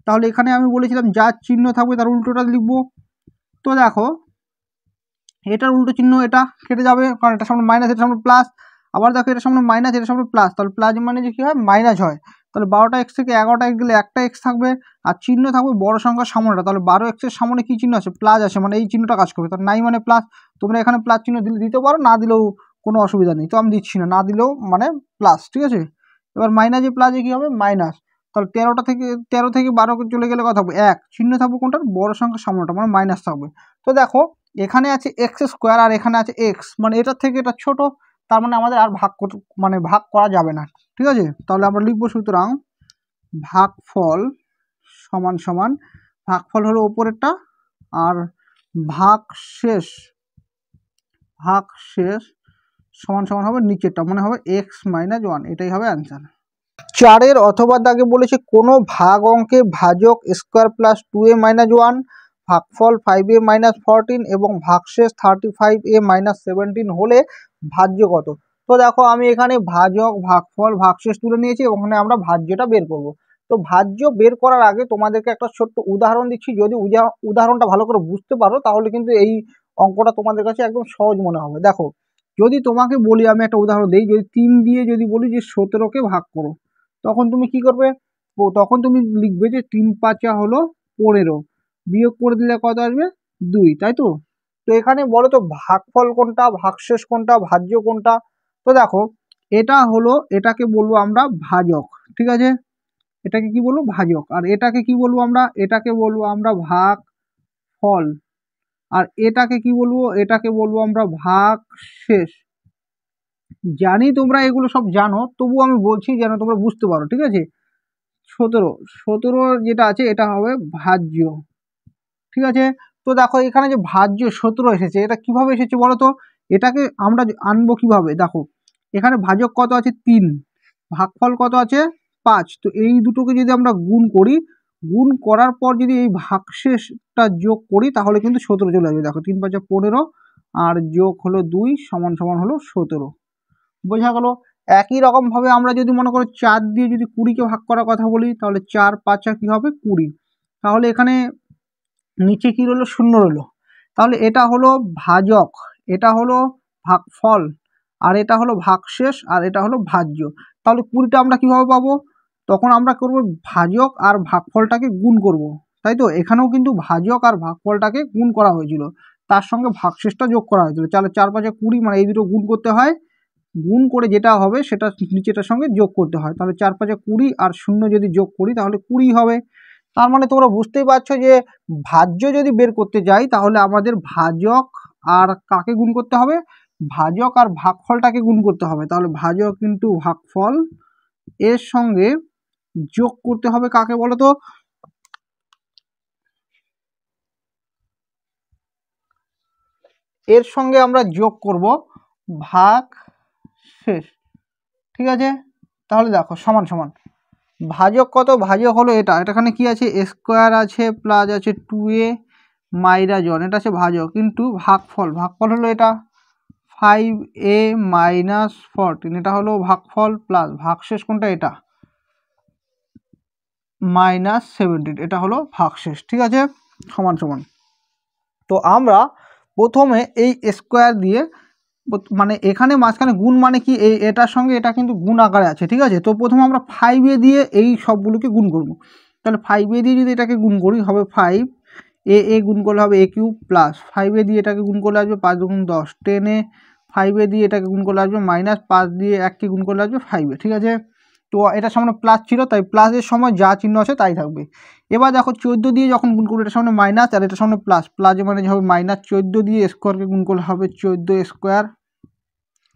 তাহলে এখানে আমি বলেছিলাম যার চিহ্ন থাকবে তার উল্টোটা লিখবো। তো দেখো এটার উল্টো চিহ্ন এটা কেটে যাবে, কারণ এটার সামনে মাইনাস, এটার সামনে প্লাস। আবার দেখো এটার সামনে মাইনাস, এটার সামনে প্লাস, তাহলে প্লাস মানে যে কি হয়? মাইনাস হয়। তাহলে 12টা x থেকে 11টা x গেলে একটা x থাকবে, আর চিহ্ন থাকবে বড় সংখ্যার সামনেটা। তাহলে 12x এর সামনে কি চিহ্ন আছে? প্লাস আছে, মানে এই চিহ্নটা কাজ করবে। তাহলে নাই মানে প্লাস। তোমরা এখানে প্লাস চিহ্ন দিতে পারো, না দিলেও কোনো অসুবিধা নেই। তো আমি দিচ্ছি না, না দিলেও মানে প্লাস, ঠিক আছে। এবার মাইনাসে প্লাসে কি হবে? মাইনাস। তাহলে 13 থেকে 12 চলে গেলে কথা হবে 1, চিহ্ন থাকবে কোনটার? বড় সংখ্যার সামনেটা, মানে মাইনাস থাকবে। তো দেখো এখানে আছে x² আর এখানে আছে x, মানে এটার থেকে এটা ছোট, তার মানে আমাদের আর ভাগ করা যাবে না, ঠিক আছে। তাহলে আমরা লিখবো সুতরাং ভাগফল সমান সমান ভাগফল হলো ওপরেরটা আর ভাগশেষ সমান সমান হবে নিচেরটা, মানে হবে x-1, এটাই হবে অ্যান্সার। 4 অথবা দাগে বলেছে কোনো ভাগ অঙ্কে ভাজক স্কোয়ার প্লাস 2a-1 ভাগফল 5a-14 এবং ভাগশেষ 35a-17 হলে ভাজ্য কত। তো দেখো আমি এখানে ভাজক ভাগফল ভাগশেষ তুলে নিয়েছি এবং ওখানে আমরা ভাজ্যটা বের করব। তো ভাজ্য বের করার আগে তোমাদেরকে একটা ছোট্ট উদাহরণ দিচ্ছি, যদি উদাহরণটা ভালো করে বুঝতে পারো তাহলে কিন্তু এই অঙ্কটা তোমাদের কাছে একদম সহজ মনে হবে। দেখো যদি তোমাকে বলি, আমি একটা উদাহরণ দিই, যদি 3 দিয়ে যদি বলি যে 17কে ভাগ করো, তখন তুমি কি করবে, তখন তুমি লিখবে যে 3-5 হলো 15, বিয়োগ করে দিলে কত আসবে 2, তাই তো। তো এখানে বলো তো ভাগফল কোনটা, ভাগশেষ কোনটা, ভাজ্য কোনটা। তো দেখো এটা হলো, এটাকে বলবো আমরা ভাজক, ঠিক আছে, এটাকে কি বলবো ভাজক, আর এটাকে কি বলবো আমরা, এটাকে বলবো আমরা ভাগফল, আর এটাকে কি বলবো, এটাকে বলবো আমরা ভাগশেষ। জানি তোমরা এগুলো সব জানো, তবু আমি বলছি যেন তোমরা বুঝতে পারো, ঠিক আছে। 17 যেটা আছে এটা হবে ভাজ্য, ঠিক আছে। তো দেখো এখানে যে ভাজ্য 17 এসেছে, এটা কিভাবে এসেছে বলো তো, এটাকে আমরা আনবো কিভাবে। দেখো এখানে ভাজক কত আছে 3, ভাগফল কত আছে 5, তো এই দুটোকে যদি আমরা গুণ করি, গুণ করার পর যদি এই ভাগশেষটা যোগ করি তাহলে কিন্তু 17 চলে আসবে। দেখো 3-5 15 আর যোগ হলো 2 সমান সমান হলো 17, বোঝা গেল। একই রকম ভাবে আমরা যদি মনে করো 4 দিয়ে যদি 20কে ভাগ করার কথা বলি, তাহলে 4-5 কি হবে 20, তাহলে এখানে নিচে কি রইলো 0 রইলো, তাহলে এটা হলো ভাজক, এটা হলো ভাগফল, আর এটা হলো ভাগশেষ, আর এটা হলো ভাজ্য। তাহলে 20টা আমরা কিভাবে পাবো, তখন আমরা করব ভাজক আর ভাগফলটাকে গুণ করব, তাই তো। এখানেও কিন্তু ভাজক আর ভাগফলটাকে গুণ করা হয়েছিল, তার সঙ্গে ভাগশেষটা যোগ করা হয়েছিল। তাহলে 4-5 20, মানে এই দুটো গুণ করতে হয়, গুণ করে যেটা হবে সেটা নিচেটার সঙ্গে যোগ করতে হয়। তাহলে 4-5 20 আর 0 যদি যোগ করি তাহলে 20 হবে। তার মানে তোমরা বুঝতেই পারছো যে ভাজ্য যদি বের করতে যাই তাহলে আমাদের ভাজক আর কাকে গুণ করতে হবে, ভাজক আর ভাগফলটাকে গুণ করতে হবে। তাহলে ভাজক কিন্তু ভাগফল এর সঙ্গে যোগ করতে হবে কাকে বলো তো, এর সঙ্গে আমরা যোগ করব ভাগশেষ, ঠিক আছে। তাহলে দেখো সমান সমান ভাজক কত, ভাজক হলো এটাখানে কি আছে স্কোয়ার আছে প্লাস আছে 2a-1, এটা আছে ভাজক, কিন্তু ভাগফল হলো এটা 5a-14, এটা হলো ভাগফল, প্লাস ভাগশেষ কোনটা এটা -17, এটা হলো ভাগশেষ, ঠিক আছে, সমান সমান। তো আমরা প্রথমে এই স্কোয়ার দিয়ে, মানে এখানে মাঝখানে গুণ, মানে কি এই এটার সঙ্গে এটা কিন্তু গুণ আকারে আছে, ঠিক আছে। তো প্রথমে আমরা 5a দিয়ে এই সবগুলোকে গুণ করব। তাহলে 5a দিয়ে যদি এটাকে গুণ করি হবে 5a গুণ করলে হবে a কিউব, প্লাস 5a দিয়ে এটাকে গুণ করলে আসবে 5 × 10, 10a, 5a দিয়ে এটাকে গুণ করলে আসবে মাইনাস, 5 দিয়ে 1কে গুণ করলে আসবে 5a, ঠিক আছে। তো এটার সামনে প্লাস ছিল তাই প্লাসের সময় যা চিহ্ন আছে তাই থাকবে। এবার দেখো 14 দিয়ে যখন গুণ করবো এটার সামনে মাইনাস আর এটার সামনে প্লাস, প্লাস মানে হবে মাইনাস, 14 দিয়ে স্কোয়ারকে গুণ করলে হবে 14 স্কোয়ার,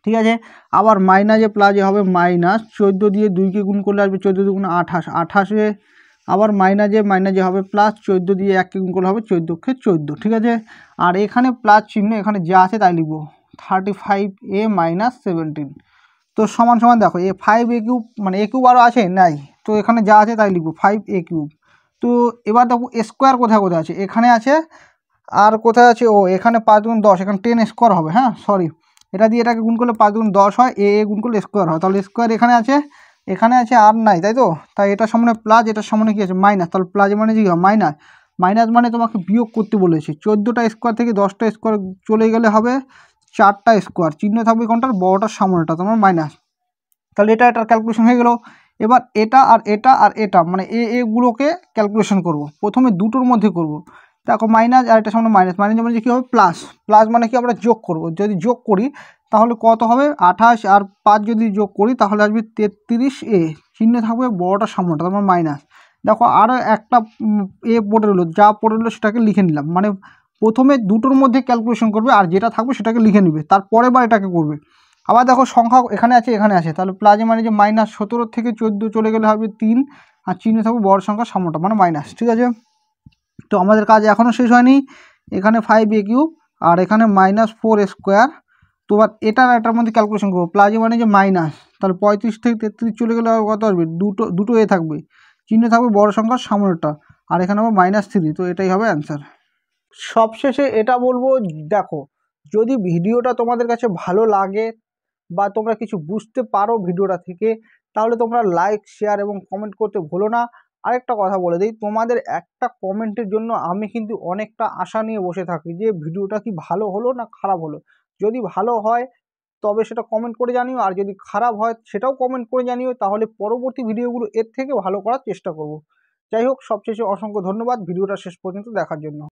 ঠিক আছে। আবার মাইনাসে প্লাসে হবে মাইনাস, 14 দিয়ে 2কে গুণ করলে আসবে 14 × 2 = 28, 28-এ আবার মাইনাসে হবে প্লাস, 14 দিয়ে 1কে গুণ করলে হবে 14 × 14, ঠিক আছে। আর এখানে প্লাস চিহ্ন, এখানে যা আছে তাই লিখবো 35a-17। তো সমান সমান দেখো এ 5a কিউব, মানে a কিউব আরও আছে নাই, তো এখানে যা আছে তাই লিখবো 5a কিউব। তো এবার দেখো স্কোয়ার কোথায় কোথায় আছে, এখানে আছে আর কোথায় আছে, ও এখানে 5 × 10, এখানে 10 স্কোয়ার হবে, হ্যাঁ সরি, এটা দিয়ে এটাকে গুণ করলে 5 × 10 হয়, এ গুণ করলে স্কোয়ার হয়, তাহলে স্কোয়ার এখানে আছে, এখানে আছে আর নাই, তাই তো। তাই এটার সামনে প্লাস, এটার সামনে কি আছে মাইনাস, তাহলে প্লাস মানে কি হয় মাইনাস, মাইনাস মানে তোমাকে বিয়োগ করতে বলেছে। 14টা স্কোয়ার থেকে 10টা স্কোয়ার চলে গেলে হবে 4টা স্কোয়ার, চিহ্ন থাকবে কোনটার, বড়টার সামনেটা, তোমার মাইনাস। তাহলে এটার ক্যালকুলেশন হয়ে গেল। এবার এটা আর এটা আর এটা, মানে এগুলোকে ক্যালকুলেশন করব, প্রথমে দুটোর মধ্যে করব। দেখো মাইনাস আর এটার সামনে মাইনাস, মাইনাস মানে কী হবে প্লাস, প্লাস মানে কি আমরা যোগ করব, যদি যোগ করি তাহলে কত হবে 28 আর 5 যদি যোগ করি তাহলে আসবে 33a, চিহ্ন থাকবে বড়টার সামনেটা, তারপর মাইনাস। দেখো আরও একটা এ পড়ে রইলো, যা পড়ে রইলো সেটাকে লিখে নিলাম, মানে প্রথমে দুটোর মধ্যে ক্যালকুলেশন করবে আর যেটা থাকবে সেটাকে লিখে নিবে, তারপরে বা এটাকে করবে। আবার দেখো সংখ্যা এখানে আছে, তাহলে প্লাসে মানে যে -17 থেকে 14 চলে গেলে হবে 3, আর চিহ্ন থাকবে বড় সংখ্যা সামনেটা মানে মাইনাস। ঠিক আছে, তো আমাদের কাজ এখনও শেষ হয়নি। এখানে 5a³ আর এখানে -4a²। তো এবার এটার মধ্যে ক্যালকুলেশন করবো। প্লাসে মানে যে মাইনাস, তাহলে 35 থেকে 33 চলে গেলে কত আসবে, দুটো এ থাকবে, চিহ্ন থাকবে বড় সংখ্যার সামনেটা, আর এখানে হবে -3। তো এটাই হবে অ্যান্সার। সবশেষে এটা বলবো, দেখো যদি ভিডিওটা তোমাদের কাছে ভালো লাগে বা তোমরা কিছু বুঝতে পারো ভিডিওটা থেকে, তাহলে তোমরা লাইক, শেয়ার এবং কমেন্ট করতে ভুলো না। আরেকটা কথা বলে দিই, তোমাদের একটা কমেন্টের জন্য আমি কিন্তু অনেকটা আশা নিয়ে বসে থাকি যে ভিডিওটা কি ভালো হলো না খারাপ হলো। যদি ভালো হয় তবে সেটা কমেন্ট করে জানিও, আর যদি খারাপ হয় সেটাও কমেন্ট করে জানিও, তাহলে পরবর্তী ভিডিওগুলো এর থেকে ভালো করার চেষ্টা করব। যাই হোক, সবশেষে অসংখ্য ধন্যবাদ ভিডিওটা শেষ পর্যন্ত দেখার জন্য।